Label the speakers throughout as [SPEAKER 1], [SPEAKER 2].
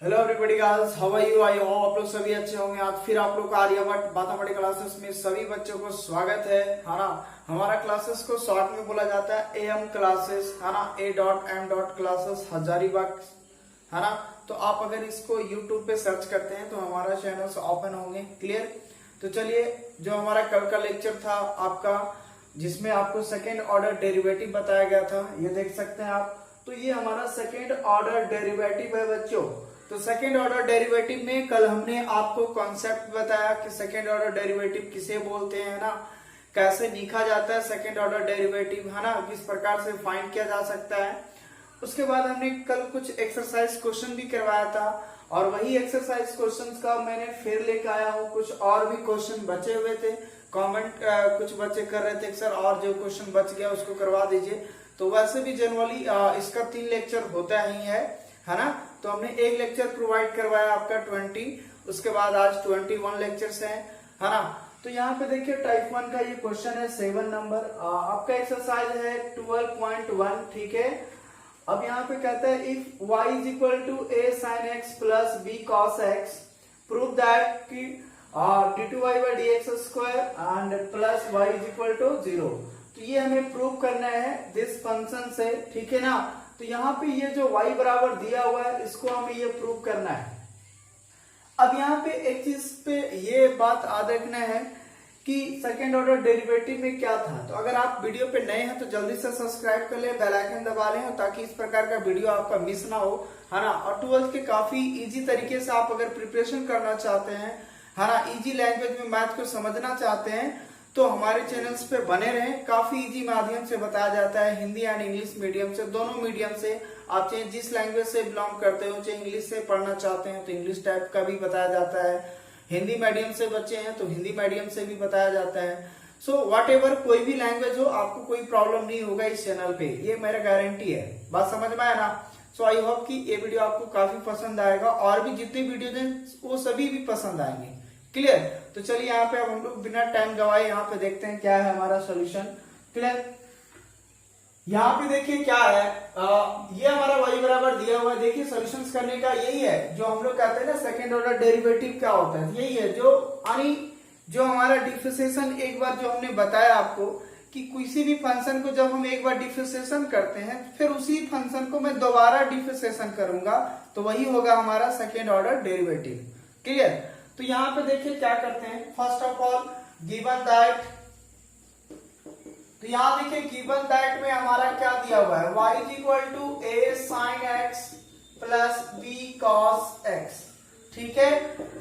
[SPEAKER 1] Hello everybody guys, how are you? I hope आप लोग सभी अच्छे होंगे। आज फिर आप लोग का आर्यभट्ट बातामढ़ी क्लासेस में सभी बच्चों को स्वागत है ना। हमारा क्लासेस को शॉर्ट में बोला जाता है एम क्लासेस, है ना। A.M. क्लासेस हजारीबाग, है ना। तो आप अगर इसको यूट्यूब पे सर्च करते हैं तो हमारा चैनल ओपन होंगे। क्लियर? तो चलिए, जो हमारा कल का लेक्चर था आपका, जिसमें आपको सेकेंड ऑर्डर डेरिवेटिव बताया गया था, ये देख सकते हैं आप। तो ये हमारा सेकेंड ऑर्डर डेरिवेटिव है बच्चों। तो सेकेंड ऑर्डर डेरिवेटिव में कल हमने आपको कॉन्सेप्ट बताया कि सेकेंड ऑर्डर डेरिवेटिव किसे बोलते हैं ना, कैसे लिखा जाता है सेकेंड ऑर्डर डेरिवेटिव, है ना, किस प्रकार से फाइंड किया जा सकता है। उसके बाद हमने कल कुछ एक्सरसाइज क्वेश्चन भी करवाया था, और वही एक्सरसाइज क्वेश्चंस का मैंने फिर लेकर आया हूँ। कुछ और भी क्वेश्चन बचे हुए थे, कमेंट कुछ बच्चे कर रहे थे सर और जो क्वेश्चन बच गया उसको करवा दीजिए। तो वैसे भी जनरली इसका 3 लेक्चर होता ही है ना। तो हमने एक लेक्चर प्रोवाइड करवाया आपका 20, उसके बाद आज 21 लेक्चर्स हैं, है ना। तो यहाँ पे देखिए टाइप 1 का ये क्वेश्चन है 7 नंबर, आपका एक्सरसाइज है 12.1, ठीक है। अब यहाँ पे कहता है if y is equal to a sin x plus b cos x, prove that कि d2y by dx square and plus y is equal to 0। तो ये हमें प्रूव करना है दिस फंक्शन से, ठीक है ना। तो यहाँ पे ये जो y बराबर दिया हुआ है, इसको हमें ये प्रूव करना है। अब यहाँ पे एक चीज पे ये बात याद रखना है कि सेकेंड ऑर्डर डेरिवेटिव में क्या था। तो अगर आप वीडियो पे नए हैं तो जल्दी से सब्सक्राइब कर ले, बेल आइकन दबा लें, ताकि इस प्रकार का वीडियो आपका मिस ना हो, है ना। और 12th के काफी इजी तरीके से आप अगर प्रिपरेशन करना चाहते हैं, है ना, इजी लैंग्वेज में मैथ को समझना चाहते हैं, तो हमारे चैनल्स पे बने रहें। काफी इजी माध्यम से बताया जाता है, हिंदी एंड इंग्लिश मीडियम से, दोनों मीडियम से। आप चाहे जिस लैंग्वेज से बिलोंग करते हो, चाहे इंग्लिश से पढ़ना चाहते हैं तो इंग्लिश टाइप का भी बताया जाता है, हिंदी मीडियम से बच्चे हैं तो हिंदी मीडियम से भी बताया जाता है। सो व्हाट एवर कोई भी लैंग्वेज हो, आपको कोई प्रॉब्लम नहीं होगा इस चैनल पे, ये मेरा गारंटी है। बात समझ में आया ना। सो आई होप कि ये वीडियो आपको काफी पसंद आएगा, और भी जितने वीडियो हैं वो सभी भी पसंद आएंगे। क्लियर? तो चलिए यहाँ पे अब हम लोग बिना टाइम गवाए यहाँ पे देखते हैं क्या है हमारा सोल्यूशन। क्लियर? यहाँ पे देखिए क्या है, ये हमारा y बराबर दिया हुआ है। देखिए सोल्यूशंस करने का यही है जो हम लोग कहते हैं ना सेकेंड ऑर्डर डेरिवेटिव क्या होता है, यही है जो हमारा डिफरेंशिएशन। एक बार जो हमने बताया आपको कि किसी भी फंक्शन को जब हम एक बार डिफरेंशिएशन करते हैं, फिर उसी फंक्शन को मैं दोबारा डिफरेंशिएशन करूंगा, तो वही होगा हमारा सेकेंड ऑर्डर डेरिवेटिव। क्लियर? तो यहाँ पे देखिए क्या करते हैं, first of all given that, तो यहाँ देखिए गिवन दैट में हमारा क्या दिया हुआ है, y is equal to a sin x plus b cos x, ठीक है।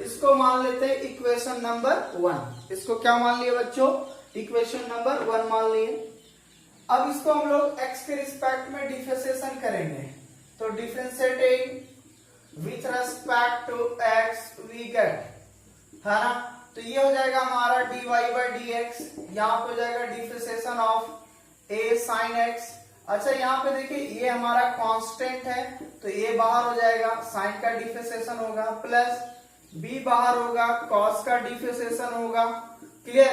[SPEAKER 1] इसको मान लेते हैं इक्वेशन नंबर 1। इसको क्या मान लिए बच्चों? इक्वेशन नंबर 1 मान लिए। अब इसको हम लोग x के रिस्पेक्ट में डिफरेंशिएशन करेंगे, तो differentiating with respect to x we get, है ना। तो ये हो जाएगा हमारा dy by dx, यहाँ पे हो जाएगा differentiation of a sin x। अच्छा यहाँ पे देखिए ये हमारा कांस्टेंट है, तो a बाहर हो जाएगा, sin का डिफरेंशिएशन होगा, प्लस b बाहर होगा, cos का डिफरेंशिएशन होगा। क्लियर?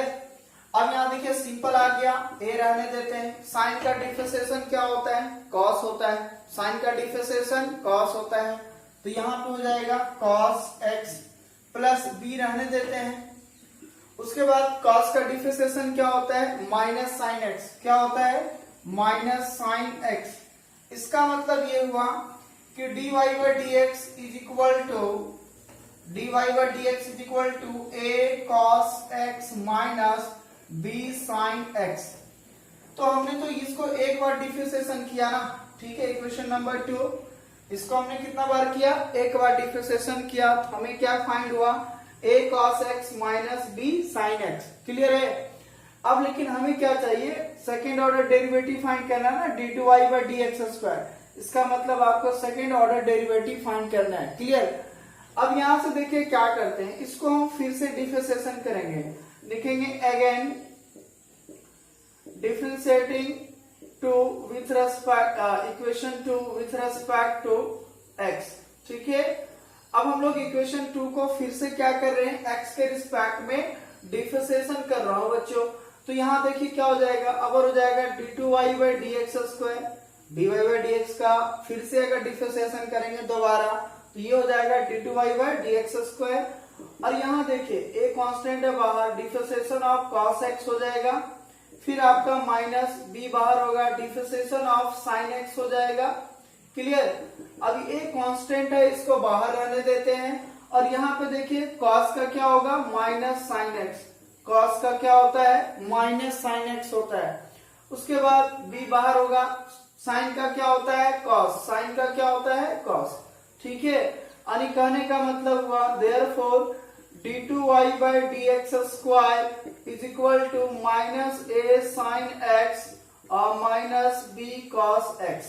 [SPEAKER 1] अब यहाँ देखिए सिंपल आ गया, a रहने देते हैं। sin का डिफरेंशिएशन क्या होता है? cos होता है। sin का डिफरेंशिएशन cos होता है, तो यहाँ पे हो जाएगा cos x प्लस b रहने देते हैं। उसके बाद cos का डिफरेंशिएशन क्या होता है? Minus sine x। क्या होता है? Minus sine x। इसका मतलब ये हुआ कि dy by dx is equal to a cos x minus b sin x। तो हमने तो इसको एक बार डिफरेंशिएशन किया ना, ठीक है, इक्वेशन नंबर 2। इसको हमने कितना बार किया? एक बार डिफरेंशिएशन किया, तो हमें क्या फाइंड हुआ? a cos x minus b sin x। Clear है? अब लेकिन हमें क्या चाहिए? सेकेंड ऑर्डर डेरिवेटिव फाइंड करना है ना, d2y by dx स्क्वायर। इसका मतलब आपको सेकेंड ऑर्डर डेरिवेटिव फाइंड करना है। क्लियर? अब यहां से देखिए क्या करते हैं, इसको हम फिर से डिफरेंशिएशन करेंगे, लिखेंगे again differentiating to with respect equation 2 with respect to x, ठीक है। अब हम लोग इक्वेशन 2 को फिर से क्या कर रहे हैं? x के रिस्पेक्ट में डिफरेंशिएशन कर रहा हूं बच्चों। तो यहाँ देखिए क्या हो जाएगा, अबर हो जाएगा d2y by dx square, dy by dx का फिर से अगर डिफरेंशिएशन करेंगे दोबारा, तो ये हो जाएगा d2y/dx²। और यहाँ देखिए ए कांस्टेंट है बाहर, डिफरेंशिएशन ऑफ cos x हो जाएगा, फिर आपका माइनस b बाहर होगा, डिफरेंशिएशन ऑफ sin x हो जाएगा। क्लियर। अब ए कांस्टेंट है, इसको बाहर रहने देते हैं। और यहाँ पे देखिए cos का क्या होगा, माइनस sin x। cos का क्या होता है, माइनस sin x होता है। उसके बाद b बाहर होगा, sin का क्या होता है, cos। sin का क्या होता है, cos। ठीक है। यानी कहने का मतलब हुआ therefore d2y/dx² is equal to minus a sin x और माइनस b cos x।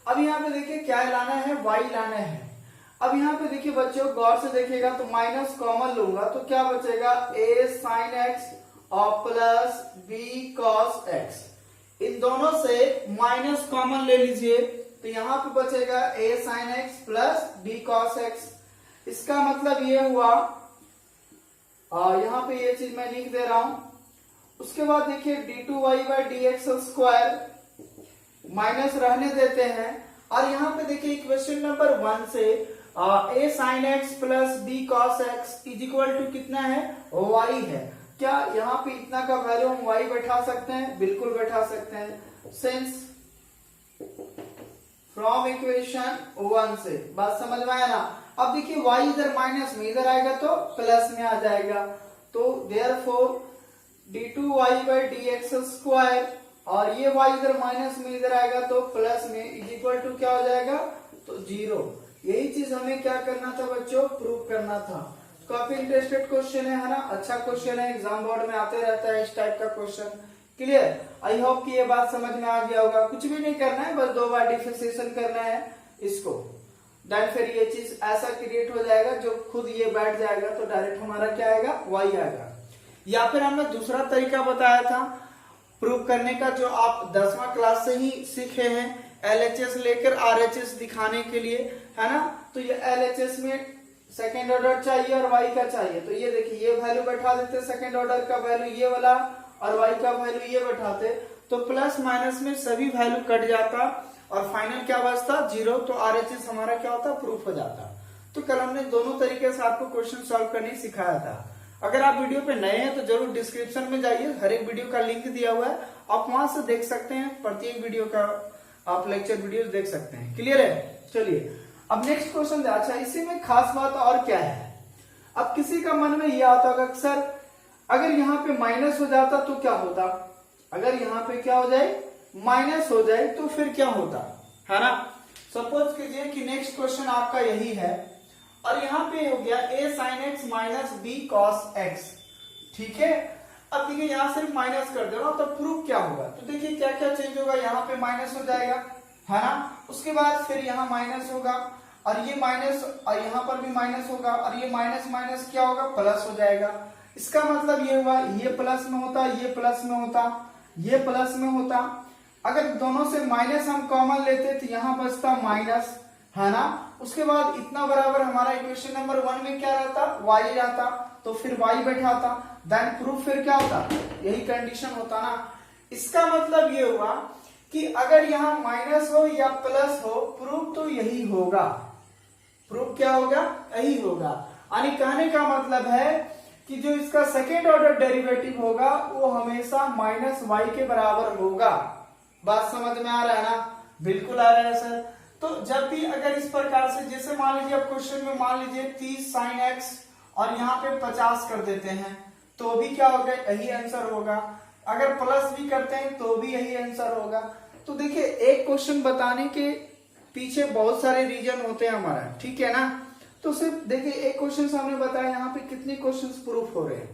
[SPEAKER 1] अब यहाँ पे देखिए क्या लाना है, y लाना है। अब यहाँ पे देखिए बच्चों गौर से देखिएगा तो माइनस कॉमन लूंगा तो क्या बचेगा, a sin x और प्लस b cos x। इन दोनों से माइनस कॉमन ले लीजिए तो यहाँ पे बचेगा a sin x plus b cos x। इसका मतलब ये हुआ, यहाँ पे ये चीज मैं लिख दे रहा हूं। उसके बाद देखिए d2y/dx² माइनस रहने देते हैं। और यहाँ पे देखिए इक्वेशन नंबर 1 से a sin x plus b cos x is equal to कितना है, y है। क्या यहाँ पे इतना का वैल्यू हम y बैठा सकते हैं, बिल्कुल बैठा सकते हैं। सिंस फ्रॉम इक्वेशन 1 से, बात समझ में आया ना। अब देखिए y इधर माइनस में, इधर आएगा तो प्लस में आ जाएगा। तो therefore d2y/dx² और ये y इधर माइनस में, इधर आएगा तो प्लस में, इज इक्वल टू क्या हो जाएगा, तो 0। यही चीज हमें क्या करना था बच्चों, प्रूव करना था। काफी इंटरेस्टेड क्वेश्चन है ना, अच्छा क्वेश्चन है, एग्जाम बोर्ड में आते रहता है इस टाइप का क्वेश्चन। क्लियर। आई होप कि ये बात समझ में आ गया होगा। कुछ भी नहीं करना है, बस 2 बार डिफरेंशिएशन करना है इसको, देन फिर ये चीज ऐसा क्रिएट हो जाएगा जो खुद ये बैठ जाएगा तो डायरेक्ट हमारा क्या आएगा, y आएगा। या फिर हमने दूसरा तरीका बताया था प्रूव करने का, जो आप 10वां क्लास से ही सीखे हैं, LHS लेकर RHS दिखाने के लिए, है ना। तो ये LHS में सेकेंड ऑर्डर चाहिए और y का चाहिए, तो ये देखिए ये वैल्यू बैठा देते, सेकेंड ऑर्डर का वैल्यू ये वाला और y का वैल्यू ये बैठाते, तो प्लस माइनस में सभी वैल्यू कट जाता और फाइनल क्या बचता, 0। तो RHS हमारा क्या होता, प्रूफ हो जाता। तो कल हमने दोनों तरीके से आपको क्वेश्चन सॉल्व करने सिखाया था। अगर आप वीडियो पे नए हैं तो जरूर डिस्क्रिप्शन में जाइए, हर एक वीडियो का लिंक दिया हुआ है, आप वहां से देख सकते हैं, प्रत्येक वीडियो का आप लेक्चर वीडियो देख सकते हैं। क्लियर है। चलिए अब नेक्स्ट क्वेश्चन। अच्छा, इसी में खास बात और क्या है, अब किसी का मन में यह आता होगा सर अगर यहाँ पे माइनस हो जाता तो क्या होता, अगर यहाँ पे क्या हो जाए, माइनस हो जाए तो फिर क्या होता, है ना। सपोज कीजिए कि नेक्स्ट क्वेश्चन आपका यही है और यहाँ पे हो गया a sin x minus b cos x। ठीक है। अब देखिए यहाँ सिर्फ माइनस कर दे रहा हूं, तो प्रूफ क्या होगा, तो देखिए क्या क्या चेंज होगा, यहाँ पे माइनस हो जाएगा, है ना। उसके बाद फिर यहाँ माइनस होगा और ये माइनस, और यहाँ पर भी माइनस होगा और ये माइनस माइनस क्या होगा, प्लस हो जाएगा। इसका मतलब ये हुआ ये प्लस में होता, ये प्लस में होता, ये प्लस में होता। अगर दोनों से माइनस हम कॉमन लेते तो यहाँ बचता माइनस, है ना। उसके बाद इतना बराबर हमारा इक्वेशन नंबर 1 में क्या रहता, y रहता, तो फिर y बैठाता, देन प्रूफ फिर क्या होता, यही कंडीशन होता ना। इसका मतलब ये हुआ कि अगर यहाँ माइनस हो या प्लस हो, प्रूफ तो यही होगा, प्रूफ क्या होगा, यही होगा। यानी कहने का मतलब है कि जो इसका सेकेंड ऑर्डर डेरिवेटिव होगा वो हमेशा माइनस y के बराबर होगा। बात समझ में आ रहा है ना, बिल्कुल आ रहा है सर। तो जब भी अगर इस प्रकार से, जैसे मान लीजिए अब क्वेश्चन में मान लीजिए 30 sin x और यहाँ पे 50 कर देते हैं तो भी क्या होगा, यही आंसर होगा। अगर प्लस भी करते हैं तो भी यही आंसर होगा। तो देखिए एक क्वेश्चन बताने के पीछे बहुत सारे रीजन होते हैं हमारा, ठीक है ना। तो सिर्फ देखिए एक क्वेश्चन हमने बताया, यहाँ पे कितने क्वेश्चंस प्रूफ हो रहे हैं।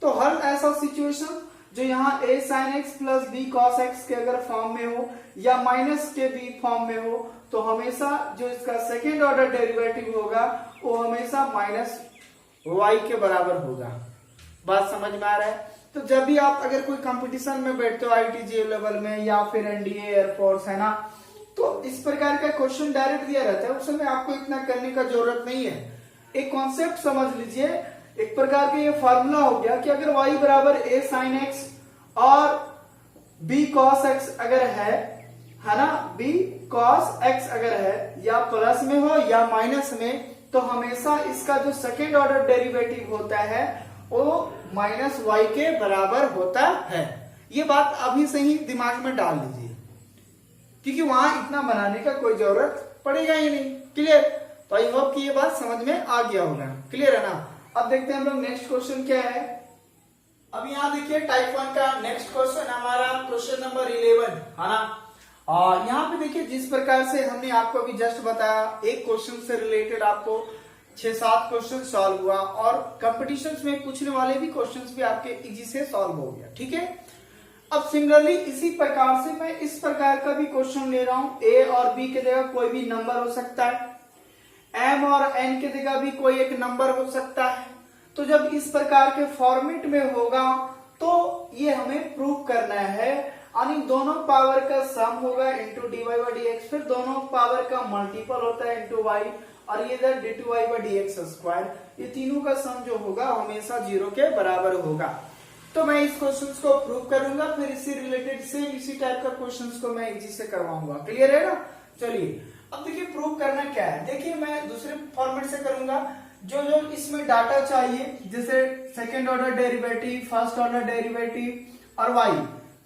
[SPEAKER 1] तो हर ऐसा सिचुएशन जो यहाँ a sin x plus b cos x के अगर फॉर्म में हो या माइनस के b फॉर्म में हो, तो हमेशा जो इसका सेकेंड ऑर्डर डेरिवेटिव होगा वो हमेशा माइनस y के बराबर होगा। बात समझ में आ रहा है। तो जब भी आप अगर कोई कंपटीशन में बैठते हो IIT लेवल में या फिर NDA एयरफोर्स, है ना, तो इस प्रकार का क्वेश्चन डायरेक्ट दिया रहता है, उस समय आपको इतना करने का जरूरत नहीं है। एक कॉन्सेप्ट समझ लीजिए, एक प्रकार का ये फार्मूला हो गया कि अगर y बराबर a sin x और b cos x अगर है है ना, b cos x अगर है या प्लस में हो या माइनस में, तो हमेशा इसका जो सेकेंड ऑर्डर डेरिवेटिव होता है वो माइनस वाई के बराबर होता है। ये बात अभी से ही दिमाग में डाल लीजिए, क्योंकि वहां इतना बनाने का कोई जरूरत पड़ेगा ही नहीं। क्लियर? तो आई होप कि ये बात समझ में आ गया होगा। क्लियर है ना? अब देखते हैं हम लोग नेक्स्ट क्वेश्चन क्या है। अब यहाँ देखिए टाइप 1 का नेक्स्ट क्वेश्चन हमारा क्वेश्चन नंबर 11 है ना। और यहाँ पे देखिए जिस प्रकार से हमने आपको अभी जस्ट बताया, एक क्वेश्चन से रिलेटेड आपको 6-7 क्वेश्चन सॉल्व हुआ और कंपटीशंस में पूछने वाले भी क्वेश्चंस भी आपके इजी से सॉल्व हो गया। ठीक है, अब सिमिलरली इसी प्रकार से मैं इस प्रकार का भी क्वेश्चन ले रहा हूं। ए और बी की जगह कोई भी नंबर हो सकता है, एम और एन की जगह भी कोई एक नंबर हो सकता है। तो जब इस प्रकार के फॉर्मेट में होगा तो ये हमें प्रूव करना है, यानी दोनों पावर का सम होगा into D Y by D X, फिर दोनों पावर का मल्टीपल होता है इंटू वाई, और ये इधर D two Y by D X square, ये तीनों का सम जो होगा हमेशा 0 के बराबर होगा। तो मैं इस क्वेश्चन को प्रूव करूंगा, फिर इसी रिलेटेड से इसी टाइप का क्वेश्चन को मैं इजी से करवाऊंगा। क्लियर है ना? चलिए अब देखिए प्रूव करना क्या है। देखिए मैं दूसरे फॉर्मेट से करूंगा। जो जो इसमें डाटा चाहिए, जैसे second order derivative, first order derivative और y,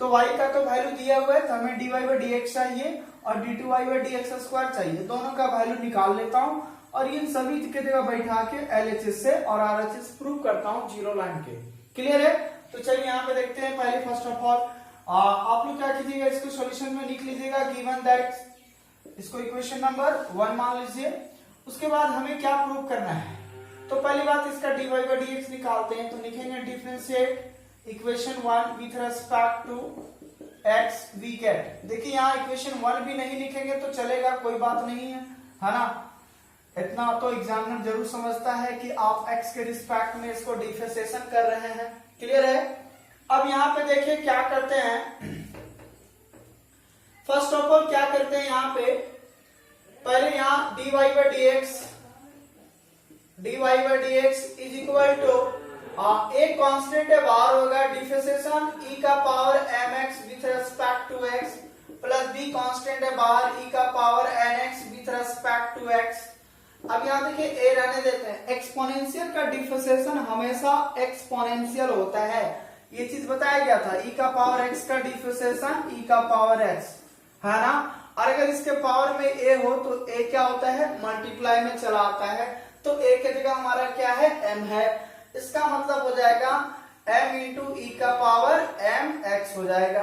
[SPEAKER 1] तो y का तो वैल्यू दिया हुआ है, तो हमें dy बाई डी एक्स चाहिए और डी2 Y by D X square चाहिए। दोनों का वैल्यू निकाल लेता हूं और इन सभी की जगह बैठा के LHS से और RHS प्रूव करता हूं जीरो लाइन के। क्लियर है? तो चलिए यहाँ पे देखते हैं। पहले फर्स्ट ऑफ ऑल आप लोग क्या कीजिएगा, इसको सॉल्यूशन में लिख लीजिएगा गिवन दैट, इसको इक्वेशन नंबर 1 मान लीजिए। उसके बाद हमें क्या प्रूव करना है, तो पहली बात इसका dy बाई डी एक्स निकालते हैं। तो लिखेंगे differentiate equation 1 with respect to x we get. देखिए यहाँ इक्वेशन 1 भी नहीं लिखेंगे तो चलेगा, कोई बात नहीं है ना। इतना तो एग्जामिनर जरूर समझता है कि आप x के रिस्पेक्ट में इसको डिफरेंशिएशन कर रहे हैं। क्लियर है? अब यहाँ पे देखिए क्या करते हैं। फर्स्ट ऑफ ऑल क्या करते हैं यहाँ पे, पहले यहाँ dy by D X is equal to एक कांस्टेंट है बाहर होगा डिफरेंशिएशन e का power mx with respect to x plus b constant है बाहर e का power nx with respect to x। अब यहाँ देखिए a रहने देते हैं। एक्सपोनेंशियल का डिफरेंशिएशन हमेशा एक्सपोनेंशियल होता है, ये चीज बताया गया था। e का पावर x का डिफरेंशिएशन e का पावर x है ना। और अगर इसके पावर में a हो तो a क्या होता है, मल्टीप्लाई में चला आता है। तो a की जगह हमारा क्या है, m है। इसका मतलब हो जाएगा m इंटू ई का पावर mx हो जाएगा।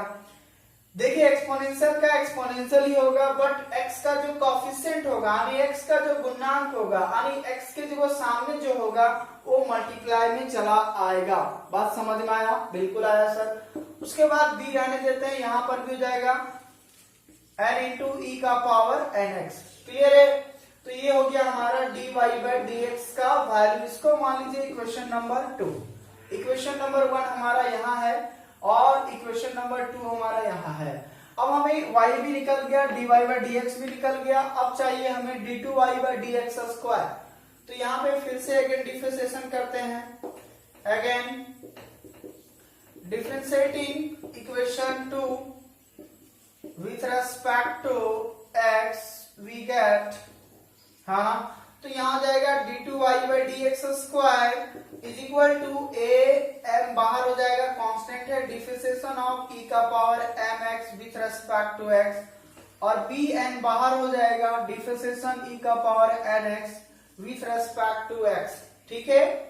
[SPEAKER 1] देखिए एक्सपोनेंशियल का एक्सपोनेंशियल ही होगा, बट x का जो कोफिशिएंट होगा यानी x का जो गुणांक होगा यानी x के जो सामने जो होगा वो मल्टीप्लाई में चला आएगा। बात समझ में आया? बिल्कुल आया सर। उसके बाद b रहने देते हैं, यहाँ पर भी हो जाएगा n इंटू ई का पावर nx। क्लियर है? तो ये हो गया हमारा dy बाई डी एक्स का वैल्यू। इसको मान लीजिए इक्वेशन नंबर 2। इक्वेशन नंबर 1 हमारा यहाँ है और इक्वेशन नंबर 2 हमारा यहाँ है। अब हमें y भी निकल गया, dy बाई डी एक्स भी निकल गया। अब चाहिए हमें d2 Y by D X square. तो यहाँ पे फिर से अगेन डिफरेंशिएशन करते हैं। Again differentiating equation 2 with respect to x we get, हाँ, तो यहाँ जाएगा d2 Y by D X square is equal to a m बाहर हो जाएगा, कांस्टेंट है, डिफरेंशिएशन ऑफ e का power mx with respect to x, और bn बाहर हो जाएगा, डिफरेंशिएशन e का power nx with respect to x। ठीक है?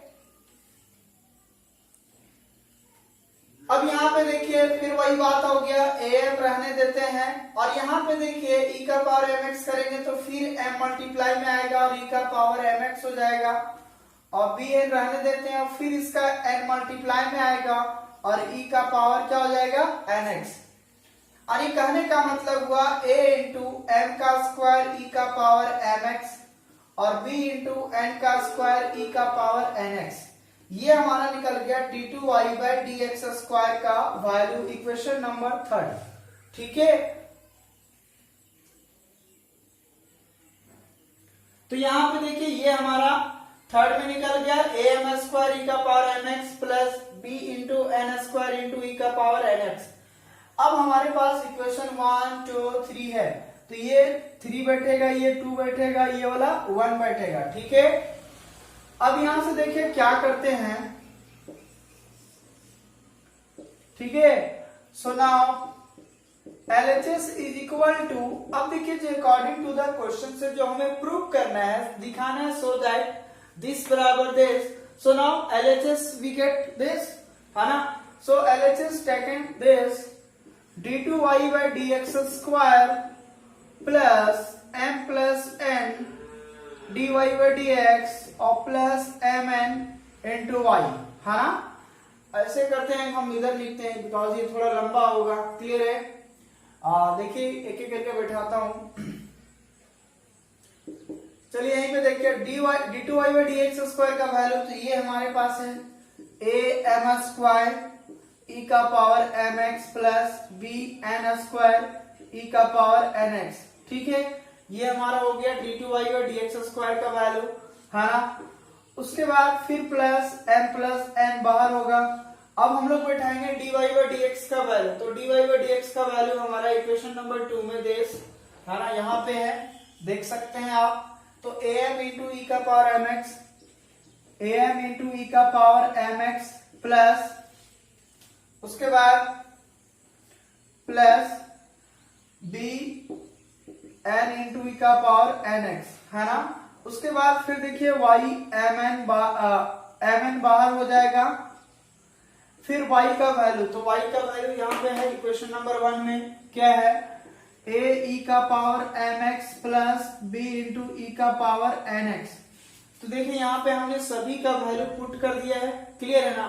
[SPEAKER 1] अब यहाँ पे देखिए फिर वही बात हो गया, am रहने देते हैं और यहाँ पे देखिए e का पावर mx करेंगे तो फिर m मल्टीप्लाई में आएगा और e का पावर mx हो जाएगा, और bn रहने देते हैं और फिर इसका n मल्टीप्लाई में आएगा और e का पावर क्या हो जाएगा, nx। यानी कहने का मतलब हुआ a इंटू m का स्क्वायर e का पावर mx और b इंटू n का स्क्वायर e का पावर nx। ये हमारा निकल गया d2 Y by D X square का वैल्यू, इक्वेशन नंबर 3। ठीक है? तो यहां पे देखिए ये हमारा थर्ड में निकल गया am स्क्वायर e का power mx plus b into n square into e का पावर nx। अब हमारे पास इक्वेशन 1 2 3 है, तो ये 3 बैठेगा, ये 2 बैठेगा, ये वाला 1 बैठेगा, ठीक है। अब यहां से देखिए क्या करते हैं, ठीक है। So now LHS is equal to, अब देखिए जो अकॉर्डिंग टू द क्वेश्चन से जो हमें प्रूव करना है, दिखाना है, सो दैट दिस बराबर this, so now LHS we get this, है ना। So LHS taken this d2y by dx square plus m plus n dy by dx और प्लस mn into y, है ना। ऐसे करते हैं हम, इधर लिखते हैं बिकॉज ये थोड़ा लंबा होगा, क्लियर है। देखिए एक एक करके बैठाता हूं। चलिए यहीं पे देखिए d2y by dx स्क्वायर का वैल्यू, तो ये हमारे पास है a m स्क्वायर e का power mx plus b n square e का पावर nx, ठीक है। ये हमारा हो गया d2y by dx स्क्वायर का वैल्यू, है ना। उसके बाद फिर प्लस n बाहर होगा। अब हम लोग बैठाएंगे dy by dx का वैल्यू, तो dy by dx का वैल्यू हमारा इक्वेशन नंबर 2 में देश, है ना, यहाँ पे है, देख सकते हैं आप। तो am इंटू ई का power mx, am into E का पावर mx प्लस, उसके बाद plus b n into E का पावर nx, है ना। उसके बाद फिर देखिए y mn बाहर हो जाएगा, फिर y का वैल्यू, तो y का वैल्यू यहाँ पे है इक्वेशन नंबर 1 में, क्या है, a e का power mx plus b into E का पावर nx। तो देखिए यहाँ पे हमने सभी का वैल्यू पुट कर दिया है, क्लियर है ना।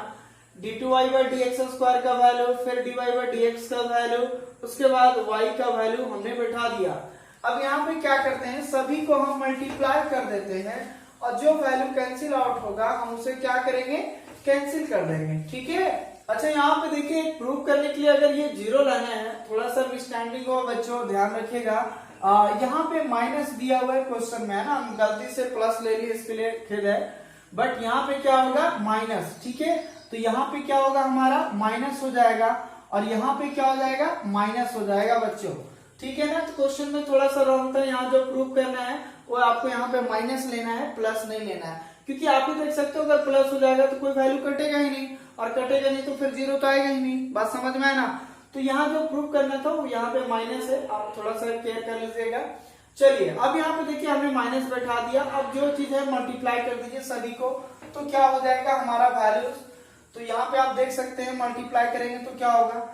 [SPEAKER 1] d2y by dx स्क्वायर का वैल्यू, फिर dy by dx का वैल्यू, उसके बाद y का वैल्यू हमने बैठा दिया। अब यहाँ पे क्या करते हैं, सभी को हम मल्टीप्लाई कर देते हैं और जो वैल्यू कैंसिल आउट होगा हम उसे क्या करेंगे, कैंसिल कर देंगे, ठीक है। अच्छा यहाँ पे देखिए प्रूव करने के लिए अगर ये जीरो लाना है, थोड़ा सा अंडरस्टैंडिंग हो बच्चों, ध्यान रखिएगा। यहाँ पे माइनस दिया हुआ है क्वेश्चन में, है ना, हम गलती से प्लस ले लिए, इसके लिए खेद है, बट यहाँ पे क्या होगा, माइनस, ठीक है। तो यहाँ पे क्या होगा, हमारा माइनस हो जाएगा और यहाँ पे क्या हो जाएगा, माइनस हो जाएगा बच्चों, ठीक है ना। तो क्वेश्चन में थोड़ा सा रॉन्ग था, यहाँ जो प्रूव करना है वो आपको यहाँ पे माइनस लेना है, प्लस नहीं लेना है, क्योंकि आप ही देख सकते हो अगर प्लस हो जाएगा तो कोई वैल्यू कटेगा ही नहीं, और कटेगा नहीं तो फिर जीरो तो आएगा ही नहीं, बात समझ में है ना। तो यहाँ जो प्रूव करना था वो यहाँ पे माइनस है, आप थोड़ा सा केयर कर लीजिएगा। चलिए अब यहाँ पे देखिए हमने माइनस बैठा दिया, अब जो चीज है मल्टीप्लाई कर दीजिए सभी को, तो क्या हो जाएगा हमारा वैल्यूज। तो यहाँ पे आप देख सकते हैं मल्टीप्लाई करेंगे तो क्या होगा,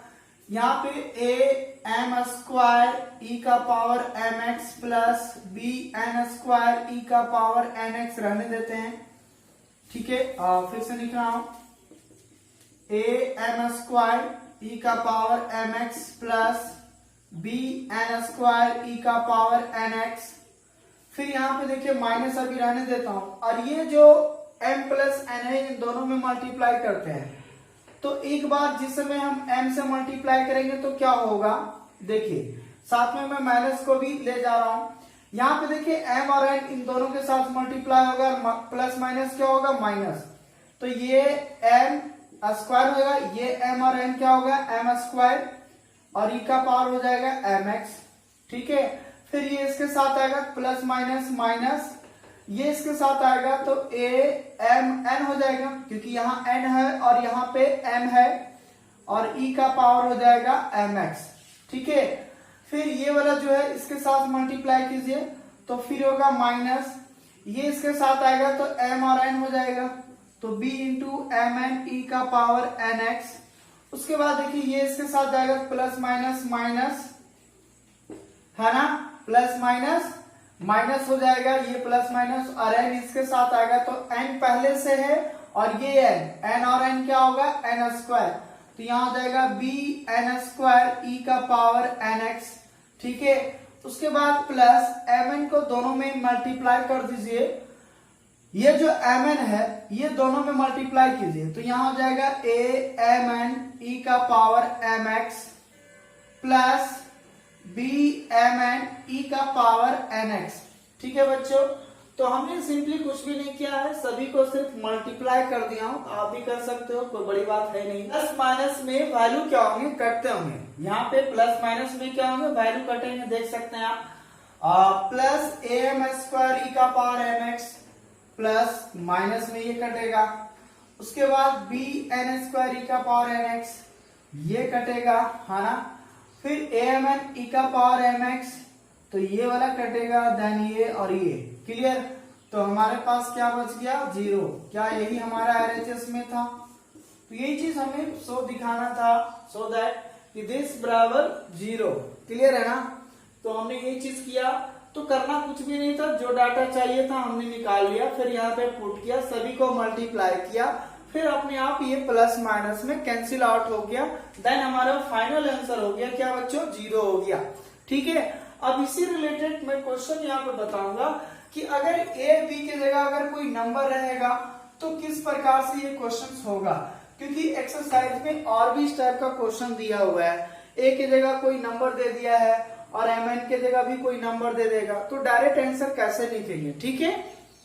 [SPEAKER 1] यहाँ पे a m स्क्वायर e का power mx plus b n square e का पावर nx रहने देते हैं, ठीक है। फिर से लिख रहा हूं, a m स्क्वायर e का power mx plus b n square e का पावर nx। फिर यहाँ पे देखिए माइनस अभी रहने देता हूं, और ये जो m प्लस n है इन दोनों में मल्टीप्लाई करते हैं। तो एक बार जिस समय हम m से मल्टीप्लाई करेंगे तो क्या होगा, देखिए साथ में मैं माइनस को भी ले जा रहा हूं। यहाँ पे देखिए m और n इन दोनों के साथ मल्टीप्लाई होगा, प्लस माइनस क्या होगा, माइनस। तो ये m स्क्वायर होगा, ये m और n क्या होगा, m स्क्वायर, और e का पावर हो जाएगा mx, ठीक है। फिर ये इसके साथ आएगा प्लस माइनस माइनस, ये इसके साथ आएगा तो a m n हो जाएगा, क्योंकि यहाँ n है और यहाँ पे m है, और e का पावर हो जाएगा mx, ठीक है। फिर ये वाला जो है इसके साथ मल्टीप्लाई कीजिए तो फिर होगा माइनस, ये इसके साथ आएगा तो m और n हो जाएगा, तो b into M N E का पावर nx। उसके बाद देखिए ये इसके साथ जाएगा प्लस माइनस माइनस, है ना, प्लस माइनस माइनस हो जाएगा, ये प्लस माइनस, और n इसके साथ आएगा तो n पहले से है और ये n और n क्या होगा, n स्क्वायर, तो यहाँ हो जाएगा b n स्क्वायर e का पावर nx, ठीक है। उसके बाद प्लस mn को दोनों में मल्टीप्लाई कर दीजिए, ये जो mn है ये दोनों में मल्टीप्लाई कीजिए, तो यहाँ हो जाएगा a mn e का power mx plus b mn e का पावर nx, ठीक है बच्चों। तो हमने सिंपली कुछ भी नहीं किया है, सभी को सिर्फ मल्टीप्लाई कर दिया हूं। आप भी कर सकते हो, कोई बड़ी बात है नहीं। प्लस माइनस में वैल्यू क्या होंगे, कटते होंगे। यहाँ पे प्लस माइनस में क्या होंगे, वैल्यू कटेंगे, देख सकते हैं आप। Plus A M square E का power M X plus minus में ये कटेगा। उसके बाद बी एन स्क्वायर ई का पावर एन एक्स ये कटेगा, है ना। फिर ए एम एन ई का पावर एम एक्स, तो ये वाला कटेगा, देन ये और ये। क्लियर। तो हमारे पास क्या बच गया, 0। क्या यही हमारा RHS में था? तो यही चीज हमें सो दिखाना था, सो दैट कि दिस बराबर 0। क्लियर है ना। तो हमने यही चीज किया। तो करना कुछ भी नहीं था, जो डाटा चाहिए था हमने निकाल लिया, फिर यहाँ पे पुट किया, सभी को मल्टीप्लाई किया, फिर अपने आप ये प्लस माइनस में कैंसिल आउट हो गया। देन हमारा फाइनल आंसर हो गया क्या बच्चों, 0 हो गया। ठीक है। अब इसी रिलेटेड मैं क्वेश्चन यहाँ पे बताऊंगा कि अगर ए बी की जगह अगर कोई नंबर रहेगा तो किस प्रकार से ये क्वेश्चन होगा, क्योंकि एक्सरसाइज में और भी इस टाइप का क्वेश्चन दिया हुआ है। ए की जगह कोई नंबर दे दिया है और एम एन की जगह भी कोई नंबर दे देगा, तो डायरेक्ट आंसर कैसे लिखेंगे। ठीक है,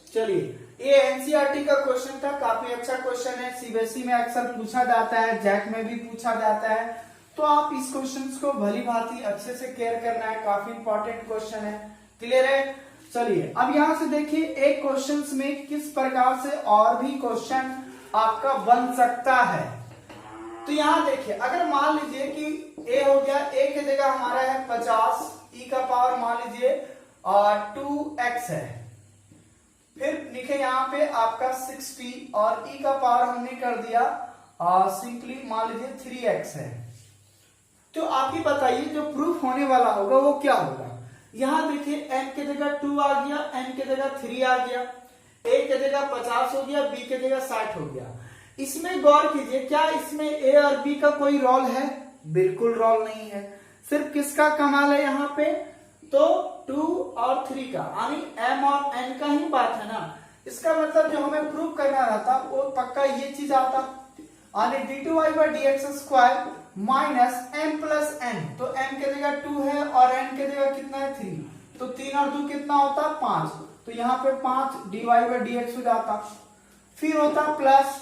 [SPEAKER 1] चलिए। ये एनसीईआरटी का क्वेश्चन था, काफी अच्छा क्वेश्चन है, सीबीएसई में अक्सर पूछा जाता है, जैक में भी पूछा जाता है। तो आप इस क्वेश्चन को भली भांति अच्छे से केयर करना है, काफी इंपॉर्टेंट क्वेश्चन है। क्लियर है। चलिए अब यहाँ से देखिए एक क्वेश्चन में किस प्रकार से और भी क्वेश्चन आपका बन सकता है। तो यहाँ देखिए, अगर मान लीजिए कि ए हो गया, ए की जगह हमारा है 50, ई का पावर मान लीजिए 2x है, फिर लिखे यहाँ पे आपका 60 और ई का पावर हमने कर दिया सिंपली मान लीजिए 3x है। तो आप ही बताइए जो प्रूफ होने वाला होगा वो क्या होगा। यहाँ देखिए n की जगह 2 आ गया, n की जगह 3 आ गया, a की जगह 50 हो गया, b की जगह 60 हो गया। इसमें गौर कीजिए, क्या इसमें a और b का कोई रोल है? बिल्कुल रोल नहीं है। सिर्फ किसका कमाल है यहाँ पे, तो 2 और 3 का, यानी m और n का ही बात है ना। इसका मतलब जो हमें प्रूव करना रहता वो पक्का ये चीज आता, यानी d2y/dx² minus m plus n। तो m के जगह 2 है और n के जगह कितना है 3, तो 3 और 2 कितना होता 5, तो यहाँ पे 5 dy/dx हो जाता। फिर होता प्लस,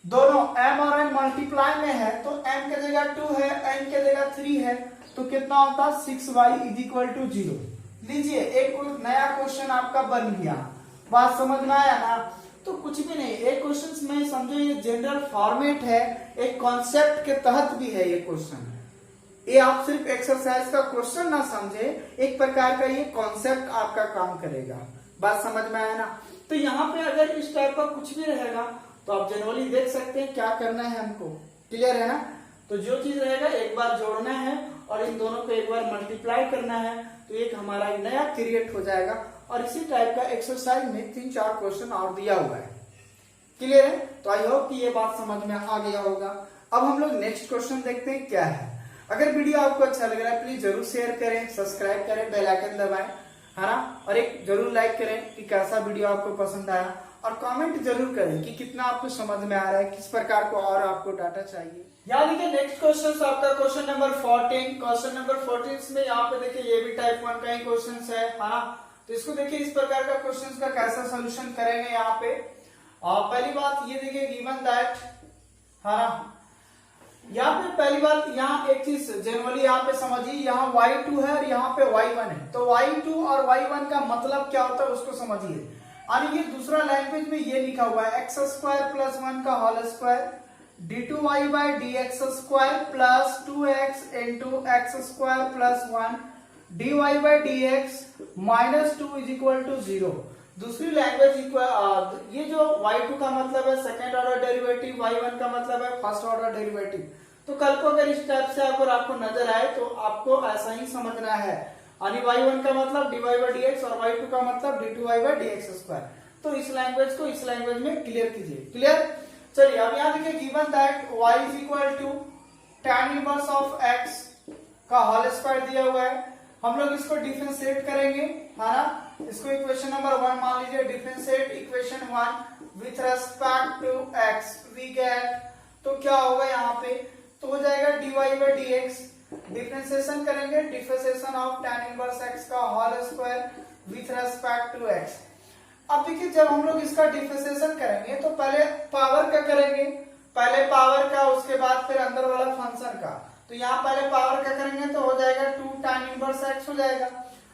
[SPEAKER 1] दोनों m और n मल्टीप्लाई में है, तो m के जगह 2 है, n के जगह 3 है, तो कितना होता 6y = 0। लीजिए एक नया क्वेश्चन आपका बन गया, बात समझ में आया ना। तो कुछ भी नहीं, एक क्वेश्चन में समझो ये जनरल फॉर्मेट है, एक कॉन्सेप्ट के तहत भी है ये क्वेश्चन। ये आप सिर्फ एक्सरसाइज का क्वेश्चन ना समझे, एक प्रकार का ये कॉन्सेप्ट आपका काम करेगा। बात समझ में आया ना। तो यहाँ पे अगर इस टाइप का कुछ भी रहेगा तो आप जनरली देख सकते हैं क्या करना है हमको। क्लियर है ना। तो जो चीज रहेगा एक बार जोड़ना है और इन दोनों को एक बार मल्टीप्लाई करना है, तो एक हमारा नया क्रिएट हो जाएगा। और इसी टाइप का एक्सरसाइज में 3-4 क्वेश्चन और दिया हुआ है। क्लियर है। तो आई होप कि ये बात समझ में आ गया होगा। अब हम लोग नेक्स्ट क्वेश्चन देखते हैं क्या है। अगर वीडियो आपको अच्छा लग रहा है प्लीज जरूर शेयर करें, सब्सक्राइब करें, बेल आइकन दबाएं, है ना। और एक जरूर लाइक करें कि कैसा वीडियो आपको पसंद आया, और कमेंट जरूर करें कि कितना आपको समझ में आ रहा है, किस प्रकार को और आपको डाटा चाहिए। यहाँ देखिए नेक्स्ट क्वेश्चन आपका क्वेश्चन नंबर 14। क्वेश्चन नंबर 14 में यहाँ पे देखिए ये भी टाइप 1 का ही क्वेश्चन है ना। तो इसको देखिए इस प्रकार का क्वेश्चन का कैसा सोल्यूशन करेंगे यहाँ पे। पहली बात ये देखिए गिवन दैट, है ना। यहाँ पे पहली बात, यहाँ एक चीज जनरली यहाँ पे समझिए, यहाँ y2 है और यहाँ पे y1 है, तो y2 और y1 का मतलब क्या होता है उसको समझिए। और ये दूसरा लैंग्वेज में ये लिखा हुआ है x² + 1 का whole square d2y/dx² plus 2x × x² + 1 dy/dx -2 = 0। दूसरी लैंग्वेज ये जो y2 का मतलब है सेकेंड ऑर्डर डेरिवेटिव, y1 का मतलब है फर्स्ट ऑर्डर डेरिवेटिव। तो कल को अगर इस टाइप से अगर आपको नजर आए तो आपको ऐसा ही समझना है, यानी y1 का मतलब dy/dx और y2 का मतलब d2y/dx²। तो इस लैंग्वेज को इस लैंग्वेज में क्लियर कीजिए। क्लियर। चलिए अब यहाँ देखिए given that y = tan inverse of x का होल स्क्वायर दिया हुआ है। हम लोग इसको डिफरेंशिएट करेंगे, है ना। इसको इक्वेशन नंबर 1 मान लीजिए, differentiate equation 1 with respect to x we get, तो क्या होगा यहाँ पे, तो हो जाएगा dy/dx। डिफरेंशिएशन करेंगे, differentiation of tan inverse x का whole square with respect to x। अब देखिए जब हम लोग इसका डिफरेंशिएशन करेंगे तो पहले पावर का करेंगे, पहले पावर का, उसके बाद फिर अंदर वाला फंक्शन का। तो यहाँ पहले पावर का करेंगे तो हो जाएगा 2 tan इनवर्स x हो जाएगा,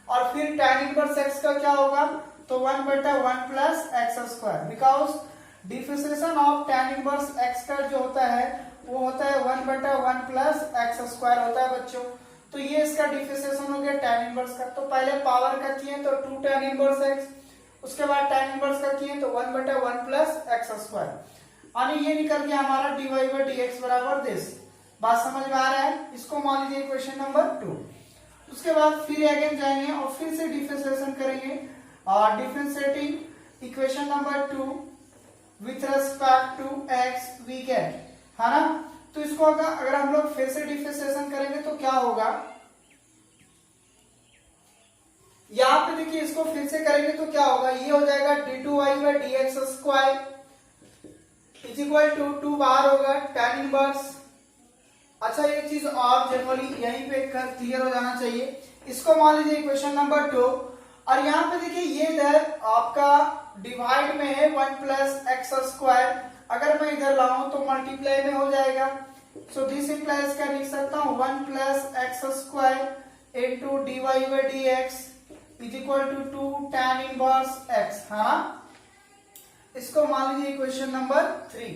[SPEAKER 1] और फिर tan इनवर्स x का क्या होगा, तो 1/1 plus X square, because differentiation of tan inverse x का जो होता है वो होता है 1/1 प्लस एक्स स्क्वायर होता है बच्चों। तो ये इसका डिफरेंशिएशन हो गया tan इनवर्स का। तो पहले पावर का किए तो 2 tan इनवर्स x, उसके बाद tan इनवर्स का किए तो 1/1 प्लस एक्स स्क्वायर, यानी ये निकल गया हमारा dy/dx बराबर दिस। बात समझ में आ रहा है? इसको मान लीजिए इक्वेशन नंबर 2। उसके बाद फिर अगेन जाएंगे और फिर से डिफरेंशिएशन करेंगे, और differentiating equation number 2 with respect to x we get, है ना। तो इसको अगर हम लोग फिर से डिफरेंशिएशन करेंगे तो क्या होगा, यहाँ पे देखिए इसको फिर से करेंगे तो क्या होगा, ये हो जाएगा d2y/dx square is equal to 2 बाहर होगा tan इनवर्स। अच्छा एक चीज और जनरली यहीं पे क्लियर हो जाना चाहिए, इसको मान लीजिए इक्वेशन नंबर 2, और यहाँ पे देखिए ये इधर आपका डिवाइड में है 1 प्लस एक्स स्क्वायर, अगर मैं इधर लाऊं तो मल्टीप्लाई में हो जाएगा। सो दिस इंप्लाइज क्या लिख सकता हूँ 1 plus X square into dy/dx is equal to 2 tan inverse x, हाँ। इसको मान लीजिए इक्वेशन नंबर 3।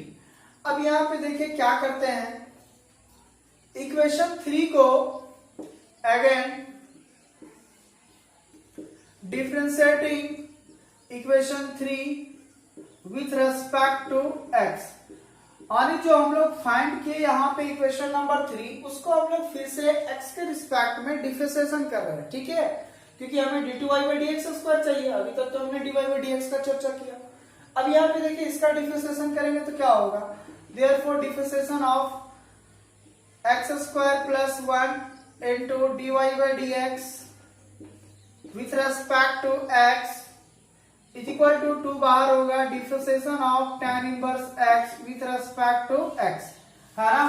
[SPEAKER 1] अब यहाँ पे देखिए क्या करते हैं, इक्वेशन 3 को again differentiating equation 3 with respect to x, और जो हम लोग फाइंड किए यहाँ पे इक्वेशन नंबर 3, उसको हम लोग फिर से x के रिस्पेक्ट में डिफरेंशिएशन कर रहे हैं, ठीक है, क्योंकि हमें d2y/dx स्क्वायर चाहिए। अभी तक तो हमने dy/dx का चर्चा किया। अब यहाँ पे देखिए इसका डिफरेंशिएशन करेंगे तो क्या होगा, therefore differentiation of x square plus 1 into dy/dx with respect to x is equal to 2 बाहर होगा differentiation of tan inverse x with respect to x, है ना।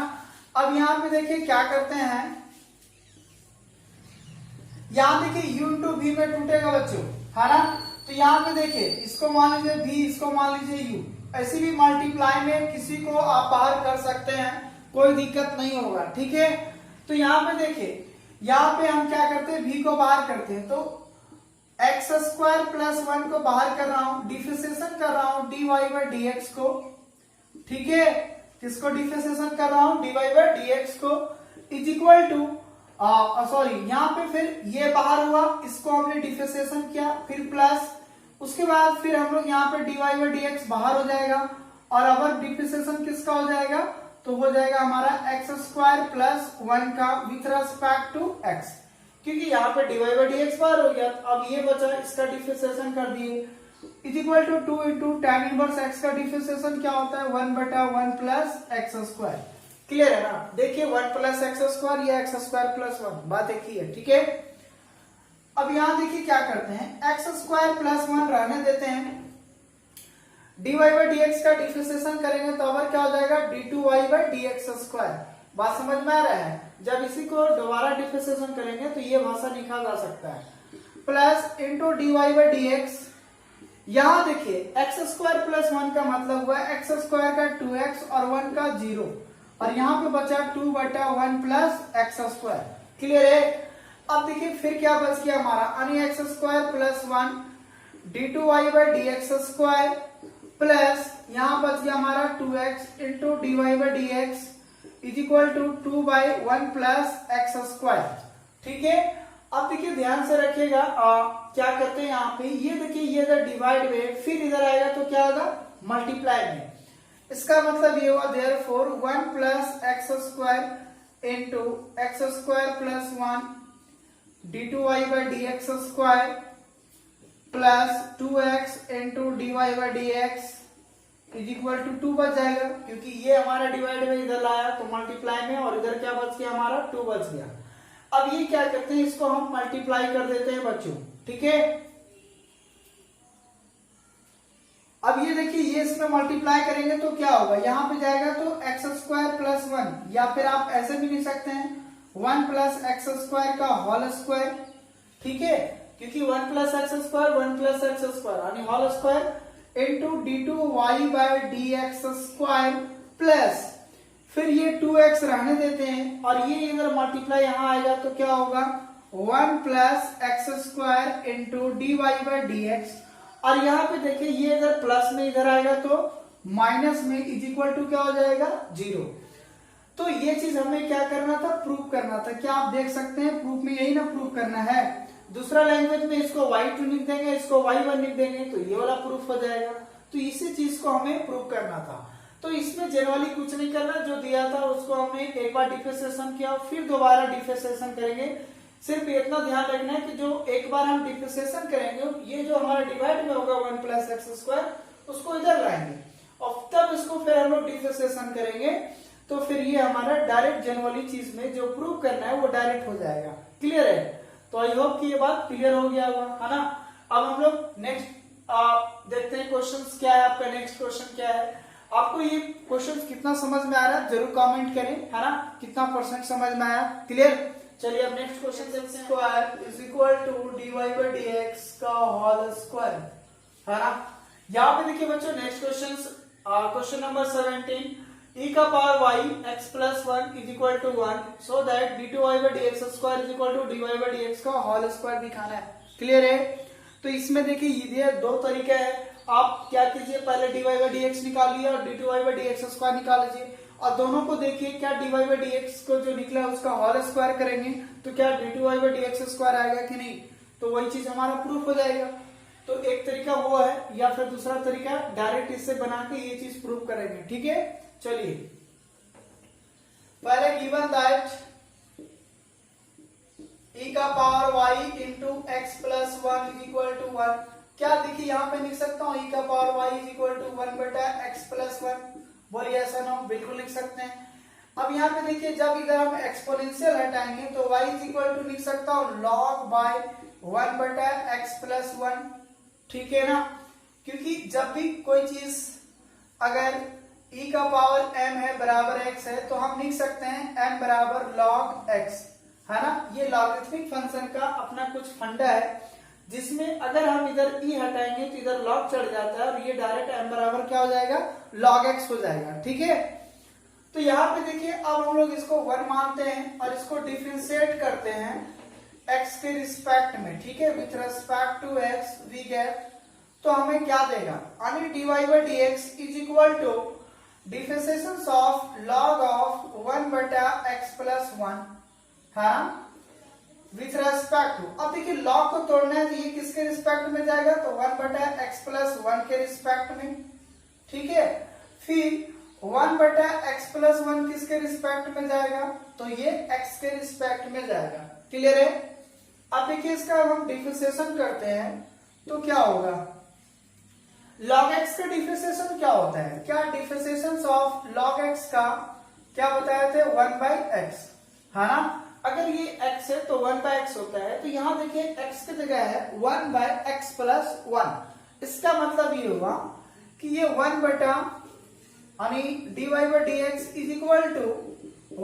[SPEAKER 1] अब यहाँ पे देखिए क्या करते हैं, यहाँ देखिए u इंटू v में टूटेगा बच्चों, है ना। तो यहाँ पे देखिए इसको मान लीजिए v, इसको मान लीजिए u, ऐसे भी मल्टीप्लाई में किसी को आप बाहर कर सकते हैं, कोई दिक्कत नहीं होगा, ठीक है। तो यहाँ पे देखिए, यहाँ पे हम क्या करते हैं, v को बाहर करते हैं, तो एक्स स्क्वायर प्लस 1 को बाहर कर रहा हूं, डिफरेंशिएशन कर रहा हूं dy/dx को, ठीक है, किसको डिफरेंशिएशन कर रहा हूं, dy/dx को, इज इक्वल टू सॉरी यहाँ पे फिर ये बाहर हुआ, इसको हमने डिफरेंशिएशन किया, फिर प्लस, उसके बाद फिर हम लोग यहाँ पे dy/dx बाहर हो जाएगा, और अब डिफरेंशिएशन किसका हो जाएगा, तो हो जाएगा हमारा एक्स स्क्वायर प्लस 1 का विथ रेस्पेक्ट टू x, क्योंकि यहाँ पे dy/dx बाहर हो गया। अब ये बचा, इसका डिफरेंशिएशन कर दिए, is equal to 2 into tan inverse x का डिफरेंशिएशन क्या होता है 1/1 प्लस एक्स स्क्वायर। क्लियर है ना, देखिए 1 प्लस एक्स स्क्वायर या एक्स स्क्वायर प्लस 1, बात एक ही है, ठीक है। अब यहाँ देखिए क्या करते हैं, एक्स स्क्वायर प्लस 1 रहने देते हैं, dy/dx का डिफरेंशिएशन करेंगे तो अब क्या हो जाएगा d2y/dx स्क्वायर। बात समझ में आ रहा है, जब इसी को दोबारा डिफरेंशिएशन करेंगे तो ये भाषा लिखा जा सकता है, प्लस इंटू dy/dx। यहाँ देखिए एक्स स्क्वायर प्लस 1 का मतलब हुआ एक्स स्क्वायर का 2x और 1 का 0, और यहाँ पे बचा 2/1 प्लस एक्स स्क्वायर। क्लियर है। अब देखिए फिर क्या बच गया हमारा, यानी X square plus 1 d2y/dx square plus यहाँ बच गया हमारा 2x into dy/dx is equal to 2/1 plus X square, ठीक है। अब देखिए ध्यान से रखिएगा, क्या करते हैं यहाँ पे, ये देखिए ये इधर डिवाइड में, फिर इधर आएगा तो क्या होगा मल्टीप्लाई में, इसका मतलब ये हुआ therefore 1 plus X square into X square plus 1 d2y/dx square plus 2x into dy/dx is equal to 2 बच जाएगा, क्योंकि ये हमारा डिवाइड में इधर लाया तो मल्टीप्लाई में, और इधर क्या बच गया हमारा 2 बच गया। अब ये क्या करते हैं, इसको हम मल्टीप्लाई कर देते हैं बच्चों, ठीक है। अब ये देखिए ये इसमें मल्टीप्लाई करेंगे तो क्या होगा, यहाँ पे जाएगा तो एक्स स्क्वायर प्लस 1, या फिर आप ऐसे भी लिख सकते हैं 1 प्लस एक्स स्क्वायर का होल स्क्वायर, ठीक है। क्योंकि 1 plus X square 1 plus X square यानी whole square into d2y by dx square plus फिर ये 2x रहने देते हैं और ये अगर मल्टीप्लाई यहाँ आएगा तो क्या होगा 1 plus X square into D Y by D X और यहाँ पे देखिए ये अगर प्लस में इधर आएगा तो माइनस में इज इक्वल टू क्या हो जाएगा 0। तो ये चीज हमें क्या करना था प्रूफ करना था। क्या आप देख सकते हैं प्रूफ में यही ना प्रूफ करना है। दूसरा लैंग्वेज में इसको y2 लिख देंगे इसको y1 लिख देंगे तो ये वाला प्रूफ हो जाएगा। तो इसी चीज को हमें प्रूफ करना था। तो इसमें जनरली कुछ नहीं करना, जो दिया था उसको हमने एक बार डिफरेंशिएशन किया फिर दोबारा डिफरेंशिएशन करेंगे। सिर्फ इतना ध्यान रखना है कि जो एक बार हम डिफरेंशिएशन करेंगे ये जो हमारा डिवाइड में होगा 1 प्लस एक्स स्क्वायर उसको इधर लाएंगे और तब इसको फिर हम लोग डिफरेंशिएशन करेंगे तो फिर ये हमारा डायरेक्ट जनरली चीज में जो प्रूव करना है वो डायरेक्ट हो जाएगा। क्लियर है? तो आई होप कि ये बात क्लियर हो गया होगा, है ना। अब हम लोग नेक्स्ट देखते हैं क्वेश्चंस क्या है। आपका नेक्स्ट क्वेश्चन क्या है? आपको ये क्वेश्चंस कितना समझ में आ रहा है जरूर कमेंट करें, है ना। कितना % समझ में आया? क्लियर? चलिए अब नेक्स्ट क्वेश्चन देखते हैं। Square is equal to dy by dx का होल स्क्वायर, है ना। यहाँ पे देखिए बच्चों नेक्स्ट क्वेश्चन नंबर 17 e का power y x plus 1 is equal to 1 so that d2y by dx square is equal to dy by dx का whole square दिखाना है। क्लियर है? तो इसमें देखिए ये दो तरीके हैं। आप क्या कीजिए पहले dy बाई dx निकालिए और d2y बाई dx स्क्वायर निकाल लीजिए और दोनों को देखिए क्या dy बाई dx को जो निकला उसका होल स्क्वायर करेंगे तो क्या d2y बाई dx स्क्वायर आएगा कि नहीं, तो वही चीज हमारा प्रूफ हो जाएगा। तो एक तरीका वो है या फिर दूसरा तरीका डायरेक्ट इससे बना के ये चीज प्रूव करेंगे। ठीक है, चलिए पहले गिवन दैट e का power y into X plus 1 is equal to 1। क्या देखिए यहाँ पे लिख सकता हूँ e का power y is equal to 1 बटा एक्स प्लस 1। बोलिए ऐसा ना, बिल्कुल लिख सकते हैं। अब यहाँ पे देखिए जब इधर हम एक्सपोनेंशियल हटाएंगे तो y इज इक्वल टू लिख सकता हूँ log बाय 1 बटा एक्स प्लस 1। ठीक है ना, क्योंकि जब भी कोई चीज अगर e का पावर m है बराबर x है तो हम लिख सकते हैं m बराबर log x, है ना। ये लॉगरिथमिक फंक्शन का अपना कुछ फंडा है जिसमें अगर हम इधर e हटाएंगे तो इधर log चढ़ जाता है और ये डायरेक्ट m बराबर क्या हो जाएगा log x हो जाएगा। ठीक है, तो यहाँ पे देखिए अब हम लोग इसको 1 मानते हैं और इसको डिफरेंशिएट करते हैं x के रिस्पेक्ट में। ठीक है, with respect to x we get, तो हमें क्या देगा यानी dy by dx is equal to differentiation of log of 1 बटा x प्लस 1, है विथ रेस्पेक्ट टू। अब देखिए log को तोड़ना है तो ये किसके रिस्पेक्ट में जाएगा तो 1 बटा x प्लस 1 के रिस्पेक्ट में। ठीक है, फिर 1 बटा x प्लस 1 किसके रिस्पेक्ट में जाएगा तो ये x के रिस्पेक्ट में जाएगा। क्लियर है? अब देखिए इसका हम डिफरेंशिएशन करते हैं तो क्या होगा log x का डिफरेंशिएशन क्या होता है? क्या डिफरेंशिएशन ऑफ log x का क्या बताए थे 1 बाई x, है ना। अगर ये x है तो 1 बाई x होता है, तो यहाँ देखिए x की जगह है 1 बाई x प्लस 1। इसका मतलब ये हुआ कि ये 1 बटा यानी dy by dx is equal to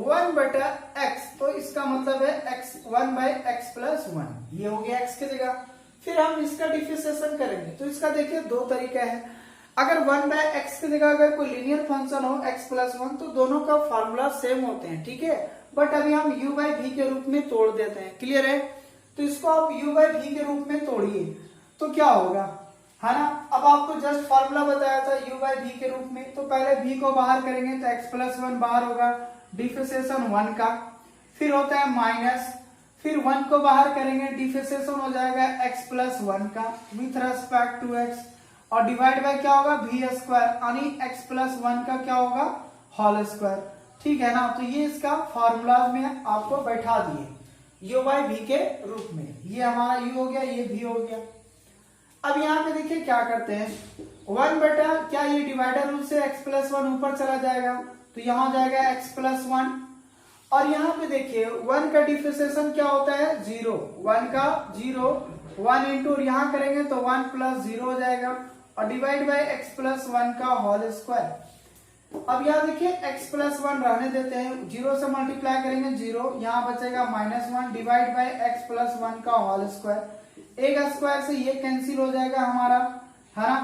[SPEAKER 1] 1 बटा x, तो इसका मतलब है x 1 बाई x प्लस 1, ये हो गया x की जगह। फिर हम इसका डिफरेंशिएशन करेंगे तो इसका देखिए दो तरीका है। अगर 1 बाय एक्स की जगह अगर कोई लीनियर फंक्शन हो x प्लस 1 तो दोनों का फार्मूला सेम होते हैं। ठीक है, बट अभी हम u बाई v के रूप में तोड़ देते हैं। क्लियर है? तो इसको आप u बाई v के रूप में तोड़िए तो क्या होगा, है ना। अब आपको जस्ट फार्मूला बताया था u बाई v के रूप में, तो पहले v को बाहर करेंगे तो x प्लस 1 बाहर होगा डिफरेंशिएशन 1 का, फिर होता है माइनस, फिर 1 को बाहर करेंगे डिफरेंशिएशन हो जाएगा x प्लस 1 का विथ रेस्पेक्ट टू x और डिवाइड बाय क्या होगा v स्क्वायर यानी x प्लस 1 का क्या होगा होल स्क्वायर। ठीक है ना, तो ये इसका फॉर्मूला में आपको बैठा दिए u बाई v के रूप में। ये हमारा u हो गया, ये v हो गया। अब यहाँ पे देखिए क्या करते हैं 1 बटा क्या ये डिवाइडर रूल से x प्लस 1 ऊपर चला जाएगा तो यहाँ हो जाएगा x प्लस 1 और यहाँ पे देखिए 1 का डिफरेंशिएशन क्या होता है 0, 1 का 0 1 इंटू यहाँ करेंगे तो 1 प्लस 0 हो जाएगा और डिवाइड बाय x प्लस 1 का होल स्क्वायर। अब यहाँ देखिए x प्लस 1 रहने देते हैं, 0 से मल्टीप्लाई करेंगे 0, यहाँ बचेगा -1 डिवाइड बाय x प्लस 1 का होल स्क्वायर। ए का स्क्वायर से ये कैंसिल हो जाएगा हमारा, है ना।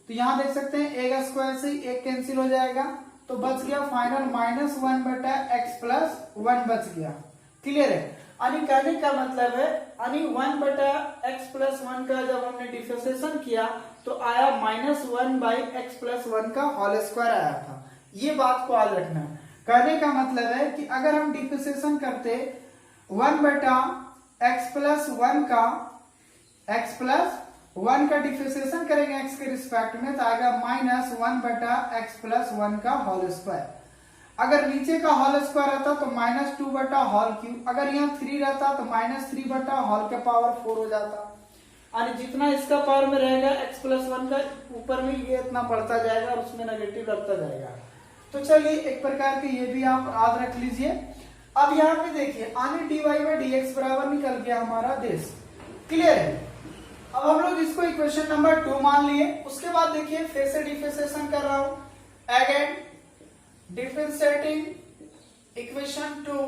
[SPEAKER 1] तो यहां देख सकते हैं ए का स्क्वायर से एक कैंसिल हो जाएगा, तो बच गया फाइनल -1 बटा x प्लस 1 बच गया। क्लियर है। यानी कहने का मतलब है, यानी 1 बटा x प्लस 1 का जब हमने डिफरेंशिएशन किया तो आया -1 बाई x प्लस 1 का होल स्क्वायर आया था। ये बात को याद रखना है। कहने का मतलब है कि अगर हम डिफरेंशिएशन करते 1 बटा x प्लस 1 का डिफरेंशिएशन करेंगे x के रिस्पेक्ट में तो आएगा -1 बटा x प्लस 1 का होल स्क्वायर। अगर नीचे का होल स्क्वायर रहता तो -2 बटा होल क्यूब, अगर यहाँ 3 रहता तो -3 बटा होल के पावर 4 हो जाता। और जितना इसका पावर में रहेगा x प्लस 1 का ऊपर में ये इतना बढ़ता जाएगा और उसमें नेगेटिव लगता जाएगा। तो चलिए एक प्रकार के ये भी आप याद रख लीजिए। अब यहाँ पे देखिए आने dy बाई dx बराबर निकल गया हमारा दिस। क्लियर है। अब हम लोग इसको इक्वेशन नंबर 2 मान लिए। उसके बाद देखिए फिर से डिफरेंशिएशन कर रहा हूं, again differentiating equation 2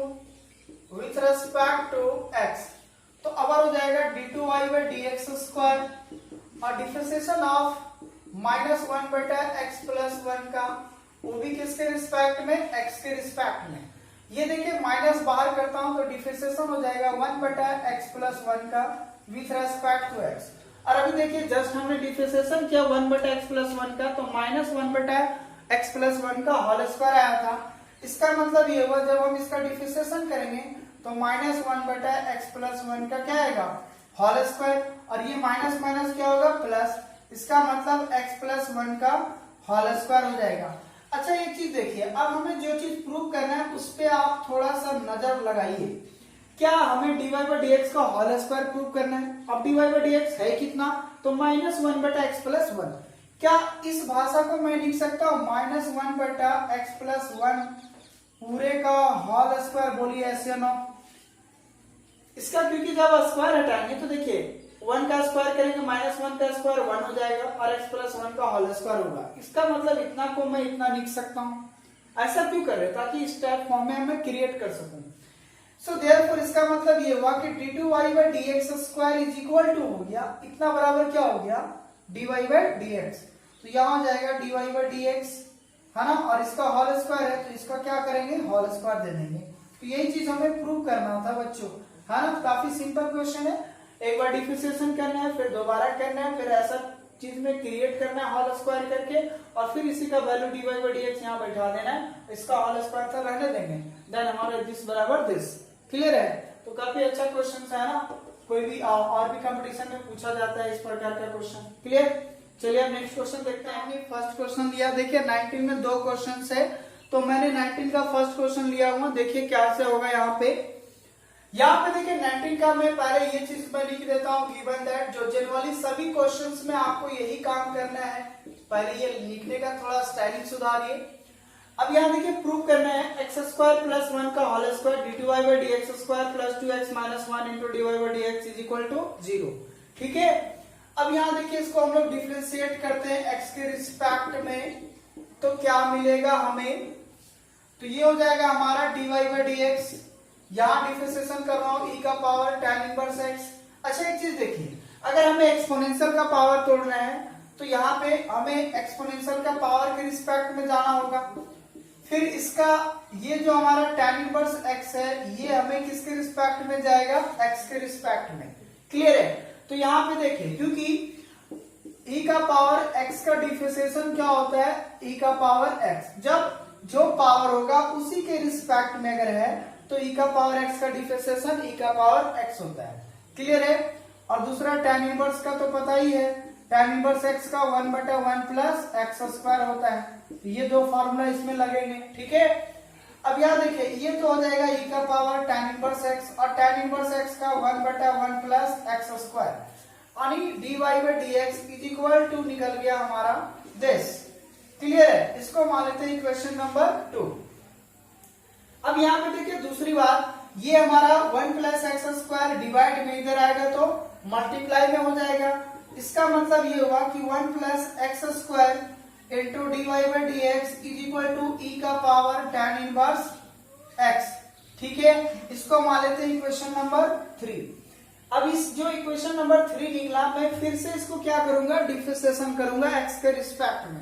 [SPEAKER 1] with respect to x। तो अब हो जाएगा d2y बाई dx स्क्वायर और डिफरेंशिएशन ऑफ -1 बटा x प्लस 1 का, वो भी किसके रिस्पेक्ट में, x के रिस्पेक्ट में। ये देखिए माइनस बाहर करता हूं तो डिफरेंशिएशन हो जाएगा 1 बटा x प्लस 1 का विथ रेस्पेक्ट टू x। और अभी देखिए जस्ट हमने डिफरेंशिएशन किया 1 बटा x प्लस 1 का, तो -1 बटा x प्लस 1 का होल स्क्वायर आया था। इसका मतलब ये हुआ जब हम इसका डिफरेंशिएशन करेंगे तो -1 बटा x प्लस 1 का क्या आएगा, होल स्क्वायर, और ये माइनस माइनस क्या होगा, प्लस। इसका मतलब x प्लस 1 का होल स्क्वायर हो जाएगा। अच्छा एक चीज देखिए, अब हमें जो चीज प्रूव करना है उस पे आप थोड़ा सा नजर लगाइए। क्या हमें dy बाई dx का होल स्क्वायर प्रूव करना है। अब dy बाई dx है कितना, तो -1 बटा x प्लस 1। क्या इस भाषा को मैं लिख सकता हूं -1 बटा x प्लस 1 पूरे का होल स्क्वायर, बोलिए ऐसे ना। इसका क्योंकि जब स्क्वायर हटाएंगे तो देखिए 1 का स्क्वायर करेंगे -1 का स्क्वायर 1 हो जाएगा और x प्लस 1 का होल स्क्वायर होगा। इसका मतलब इतना को मैं इतना लिख सकता हूं। ऐसा क्यों कर रहे, ताकि इस टाइप फॉर्म में मैं क्रिएट कर सकूं। सो देयरफॉर इसका मतलब ये हुआ कि d2y by dx square is equal to हो गया, इतना बराबर क्या हो गया, dy बाई dx। तो यहां हो जाएगा dy बाई dx, है ना, और इसका होल स्क्वायर है तो इसका क्या करेंगे, होल स्क्वायर दे देंगे। तो यही चीज हमें प्रूव करना था बच्चों, है ना। काफी सिंपल क्वेश्चन है। एक बार डिफरेंशिएशन करना है, फिर दोबारा करना है, फिर ऐसा चीज में क्रिएट करना है होल स्क्वायर करके, और फिर इसी का वैल्यू dy बाई dx यहाँ बैठा देना है, इसका होल स्क्वायर तो रहने देंगे, देन हमारा दिस बराबर दिस। क्लियर है। तो काफी अच्छा क्वेश्चन है ना, कोई भी और भी कंपटीशन में पूछा जाता है इस प्रकार का क्वेश्चन। क्लियर। चलिए अब नेक्स्ट क्वेश्चन देखते हैं। हमने फर्स्ट क्वेश्चन लिया, देखिए 19 में 2 क्वेश्चन है, तो मैंने 19 का फर्स्ट क्वेश्चन लिया हुआ, देखिए क्या से होगा। यहाँ पे देखिए 19 का मैं पहले ये चीज मैं लिख देता हूँ, गिवन दैट, जो जनरली सभी क्वेश्चंस में आपको यही काम करना है, पहले ये लिखने का थोड़ा स्टाइलिंग सुधारिए। अब यहाँ देखिए प्रूव करना है x स्क्वायर प्लस 1 का whole square d2y by dx square plus 2x minus 1 into dy by dx is equal to 0। ठीक है। अब यहाँ देखिए इसको हम लोग डिफरेंशिएट करते हैं x के रिस्पेक्ट में, तो क्या मिलेगा हमें, तो ये हो जाएगा हमारा dy बाई dx। यहाँ डिफरेंशिएशन कर रहा हूँ e का पावर tan इनवर्स x। अच्छा एक चीज देखिए, अगर हमें एक्सपोनेंशियल का पावर तोड़ना है तो यहाँ पे हमें एक्सपोनेंशियल का पावर के रिस्पेक्ट में जाना होगा। फिर इसका ये जो हमारा tan इनवर्स x है, ये हमें किसके रिस्पेक्ट में जाएगा, x के रिस्पेक्ट में। क्लियर है। तो यहाँ पे देखिए, क्योंकि e का पावर x का डिफरेंशिएशन क्या होता है, e का पावर x, जब जो पावर होगा उसी के रिस्पेक्ट में अगर है तो e का पावर x का डिफरेंशिएशन e का पावर x होता है। क्लियर है। और दूसरा tan इनवर्स का तो पता ही है, tan इनवर्स x का 1 बटा 1 प्लस x स्क्वायर होता है। ये दो फॉर्मूला इसमें लगेंगे। ठीक है। अब यहाँ देखिए ये तो हो जाएगा e का पावर tan इनवर्स x, और tan इनवर्स x का 1 बटा 1 प्लस x स्क्वायर, यानी dy by dx is equal to निकल गया हमारा दिस। क्लियर है। इसको मान लेते हैं इक्वेशन नंबर 2। अब यहाँ पे देखिए दूसरी बात, ये हमारा 1 प्लस एक्स स्क्वायर डिवाइड में इधर आएगा तो मल्टीप्लाई में हो जाएगा। इसका मतलब ये हुआ कि 1 plus X square into D Y by D X is equal to E का पावर tan इनवर्स x। ठीक है। इसको मान लेते हैं इक्वेशन नंबर 3। अब इस जो इक्वेशन नंबर 3 निकला, मैं फिर से इसको क्या करूंगा, डिफरेंशिएशन करूंगा x के रिस्पेक्ट में।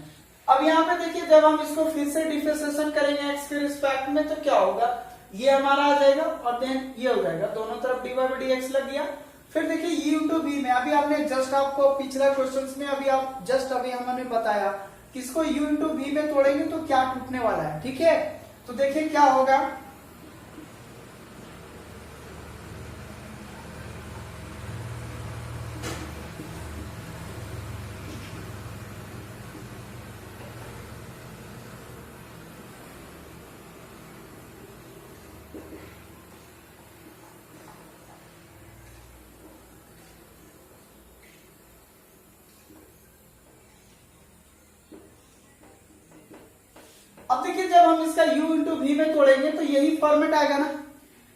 [SPEAKER 1] अब यहाँ पे देखिए, जब हम इसको फिर से डिफरेंशिएशन करेंगे x के रिस्पेक्ट में तो क्या होगा, ये हमारा आ जाएगा और देन ये हो जाएगा, दोनों तरफ dy बाई dx लग गया। फिर देखिए u इंटू v में, अभी आपने जस्ट आपको पिछला क्वेश्चन में अभी हमने बताया कि इसको u इंटू v में तोड़ेंगे तो क्या टूटने वाला है, ठीक है। तो देखिए क्या होगा, अब देखिए जब हम इसका u इंटू v में तोड़ेंगे तो यही फॉर्मेट आएगा ना,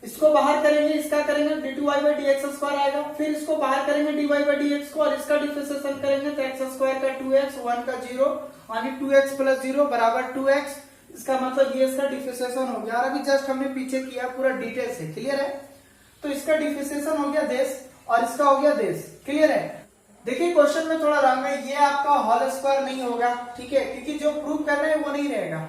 [SPEAKER 1] इसको बाहर करेंगे, इसका करेंगे d2y बाई dx स्क्वायर आएगा, फिर इसको बाहर करेंगे dy बाई dx को और इसका डिफरेंशिएशन करेंगे तो x स्क्वायर का 2x, 1 का 0 यानी 2x प्लस 0 बराबर 2x, इसका मतलब ये इसका डिफरेंशिएशन हो गया। और अभी जस्ट हमने पीछे किया पूरा डिटेल से, क्लियर है। तो इसका डिफरेंशिएशन हो गया देश और इसका हो गया देश, क्लियर है। देखिए क्वेश्चन में थोड़ा रंग है, ये आपका होल स्क्वायर नहीं होगा, ठीक है, क्योंकि जो प्रूव कर रहे हैं वो नहीं रहेगा।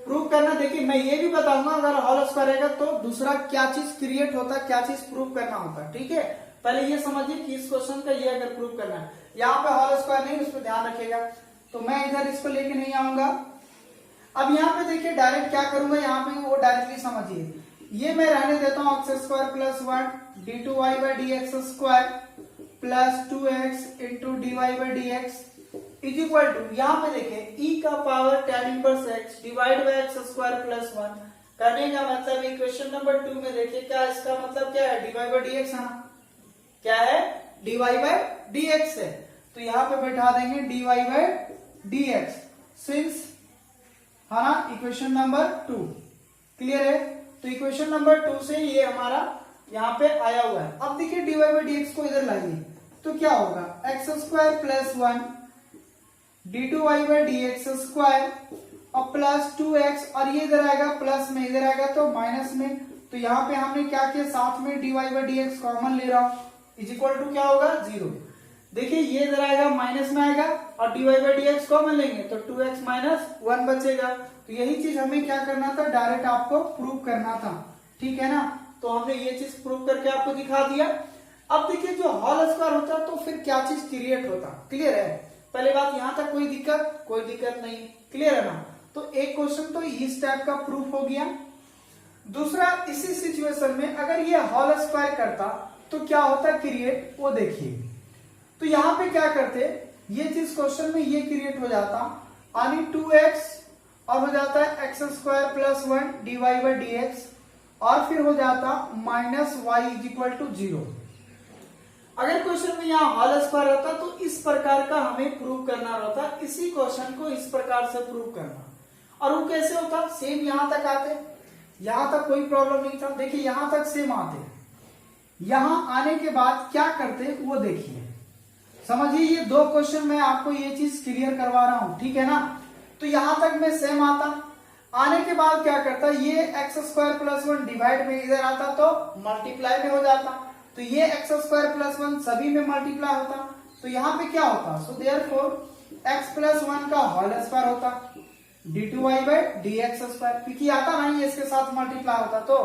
[SPEAKER 1] प्रूव करना, देखिए मैं ये भी बताऊंगा अगर होल स्क्वायर रहेगा तो दूसरा क्या चीज क्रिएट होता है, क्या चीज प्रूव करना होता है, ठीक है। पहले ये समझिए कि इस क्वेश्चन का ये अगर प्रूव करना है, यहाँ पे होल स्क्वायर नहीं, उस पर ध्यान रखिएगा, तो मैं इधर इसको लेके नहीं आऊंगा। अब यहाँ पे देखिए डायरेक्ट क्या करूंगा, यहाँ पे वो डायरेक्टली समझिए, ये मैं रहने देता हूँ X square plus 1 d2y by dx square plus 2x into dy by dx is equal to, यहाँ पे देखें e का power tan inverse x divide by x square plus 1। करने का मतलब इक्वेशन नंबर 2 में देखिए क्या, इसका मतलब क्या है, dy बाई dx है ना, क्या है, dy बाई dx है, तो यहाँ पे बैठा देंगे dy बाई dx सिंस, है ना, इक्वेशन नंबर 2, क्लियर है। तो इक्वेशन नंबर 2 से ये हमारा यहाँ पे आया हुआ है। अब देखिए dy बाई dx को इधर लाइए तो क्या होगा, x square plus 1 d2y by dx square और प्लस 2x, और ये इधर आएगा प्लस में, इधर आएगा तो माइनस में, तो यहाँ पे हमने क्या किया, साथ में dy बाई dx कॉमन ले रहा हूं, इज इक्वल टू क्या होगा 0। देखिए ये इधर आएगा माइनस में आएगा और dy बाई dx कॉमन लेंगे तो 2x माइनस 1 बचेगा। तो यही चीज हमें क्या करना था, डायरेक्ट आपको प्रूव करना था, ठीक है ना। तो हमने ये चीज प्रूव करके आपको दिखा दिया। अब देखिए जो होल स्क्वायर होता तो फिर क्या चीज क्रिएट होता, क्लियर है। पहले बात, यहां तक कोई दिक्कत नहीं, क्लियर है ना। तो एक क्वेश्चन तो इस टाइप का प्रूफ हो गया। दूसरा, इसी सिचुएशन में अगर ये होल स्क्वायर करता तो क्या होता क्रिएट, वो देखिए। तो यहां पे क्या करते, ये चीज क्वेश्चन में ये क्रिएट हो जाता, यानी 2x और हो जाता है X square plus 1 dy by dx और फिर हो जाता minus Y is equal to 0। अगर क्वेश्चन में यहाँ होल स्क्वायर रहता तो इस प्रकार का हमें प्रूव करना रहता, इसी क्वेश्चन को इस प्रकार से प्रूव करना। और वो कैसे होता, सेम यहां तक आते, यहां तक कोई प्रॉब्लम नहीं था। देखिए यहां तक सेम आते, यहां आने के बाद क्या करते वो देखिए, समझिए। ये दो क्वेश्चन में आपको ये चीज क्लियर करवा रहा हूं, ठीक है ना। तो यहां तक में सेम आता, आने के बाद क्या करता, ये एक्स स्क्वायर प्लस 1 डिवाइड में इधर आता तो मल्टीप्लाई में हो जाता, तो ये एक्स स्क्वायर प्लस 1 सभी में मल्टीप्लाई होता, तो यहाँ पे क्या होता, सो देयरफॉर एक्स प्लस 1 का होल स्क्वायर होता d2y बाई dx स्क्वायर, क्योंकि आता नहीं इसके साथ मल्टीप्लाई होता, तो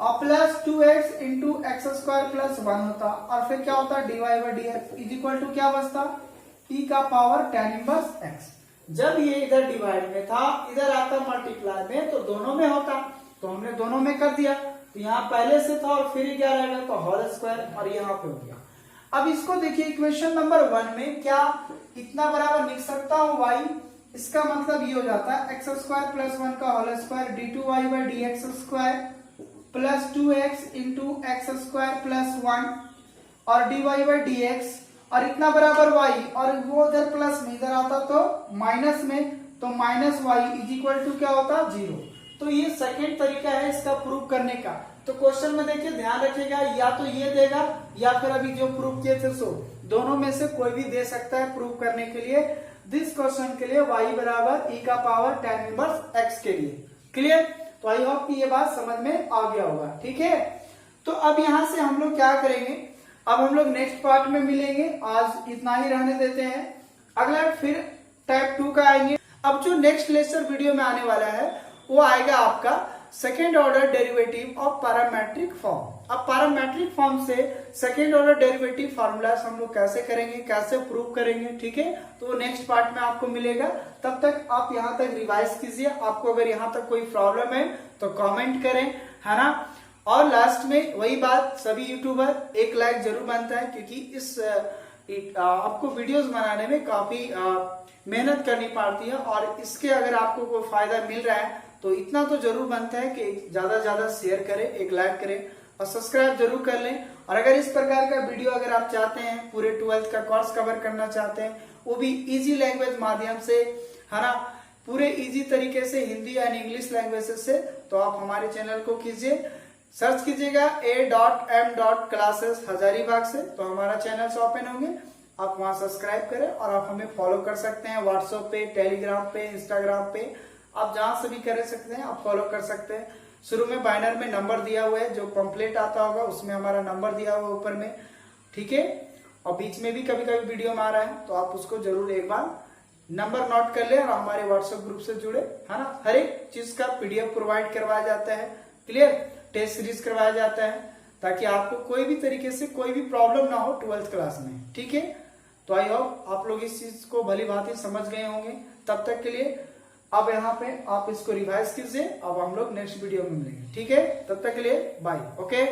[SPEAKER 1] और plus 2x into X square plus 1 होता, और फिर क्या होता dy by dx is equal to क्या बचता, e का पावर tan इनवर्स x। जब ये इधर डिवाइड में था, इधर आता मल्टीप्लाई में, तो दोनों में होता, तो हमने दोनों में कर दिया। तो यहाँ पहले से था और फिर क्या रहेगा, तो होल स्क्वायर, और यहाँ पे हो गया। अब इसको देखिए इक्वेशन नंबर 1 में क्या इतना बराबर लिख सकता हूँ y, इसका मतलब ये हो जाता है एक्स स्क्वायर प्लस 1 का whole square d2y by dx square plus 2x into X square plus 1 और dy बाई dx, और इतना बराबर y, और वो उधर प्लस में इधर आता तो माइनस में, तो minus y is equal to क्या होता 0। तो ये सेकेंड तरीका है इसका प्रूव करने का। तो क्वेश्चन में देखिए ध्यान रखिएगा, या तो ये देगा या फिर अभी जो प्रूव किए थे सो दोनों में से कोई भी दे सकता है प्रूव करने के लिए। दिस क्वेश्चन के लिए y बराबर e का पावर tan इनवर्स x के लिए, क्लियर। तो आई होप कि ये बात समझ में आ गया होगा, ठीक है। तो अब यहां से हम लोग क्या करेंगे, अब हम लोग नेक्स्ट पार्ट में मिलेंगे, आज इतना ही रहने देते हैं। अगला फिर टाइप 2 का आएंगे। अब जो नेक्स्ट लेक्चर वीडियो में आने वाला है वो आएगा आपका second order derivative of parametric form. अब पैरामेट्रिक फॉर्म से सेकेंड ऑर्डर डेरिवेटिव फार्मूलाज हम लोग कैसे करेंगे, कैसे प्रूव करेंगे, ठीक है। तो नेक्स्ट पार्ट में आपको मिलेगा। तब तक आप यहाँ तक रिवाइज कीजिए। आपको अगर यहाँ तक कोई प्रॉब्लम है तो कमेंट करें, है ना। और लास्ट में वही बात, सभी यूट्यूबर 1 लाइक जरूर बनता है, क्योंकि इस आपको वीडियोस बनाने में काफी मेहनत करनी पड़ती है, और इसके अगर आपको कोई फायदा मिल रहा है तो इतना तो जरूर बनता है कि ज्यादा से ज्यादा शेयर करें, 1 लाइक करें और सब्सक्राइब जरूर कर लें। और अगर इस प्रकार का वीडियो अगर आप चाहते हैं, पूरे 12th का कोर्स कवर करना चाहते हैं, वो भी इजी लैंग्वेज माध्यम से, है ना, पूरे इजी तरीके से हिंदी एंड इंग्लिश लैंग्वेजेस से, तो आप हमारे चैनल को कीजिए, सर्च कीजिएगा a.m.classes हजारीबाग से, तो हमारा चैनल से ओपन होंगे। आप वहां सब्सक्राइब करें और आप हमें फॉलो कर सकते हैं व्हाट्सएप पे, टेलीग्राम पे, इंस्टाग्राम पे, आप जहां से भी कर सकते हैं आप फॉलो कर सकते हैं। शुरू में बैनर में नंबर दिया हुआ है, जो पंपलेट आता होगा उसमें हमारा नंबर दिया हुआ है ऊपर में, ठीक है। और बीच में भी कभी कभी वीडियो में आ रहा है, तो आप उसको जरूर एक बार नंबर नोट कर ले और हमारे व्हाट्सएप ग्रुप से जुड़े, है ना। हर एक चीज का PDF प्रोवाइड करवाया जाता है, क्लियर, टेस्ट सीरीज करवाया जाता है, ताकि आपको कोई भी तरीके से कोई भी प्रॉब्लम ना हो 12th क्लास में, ठीक है। तो आई होप आप लोग इस चीज को भली भांति समझ गए होंगे। तब तक के लिए अब यहाँ पे आप इसको रिवाइज कीजिए। अब हम लोग नेक्स्ट वीडियो में मिलेंगे, ठीक है। तब तक के लिए बाय, ओके।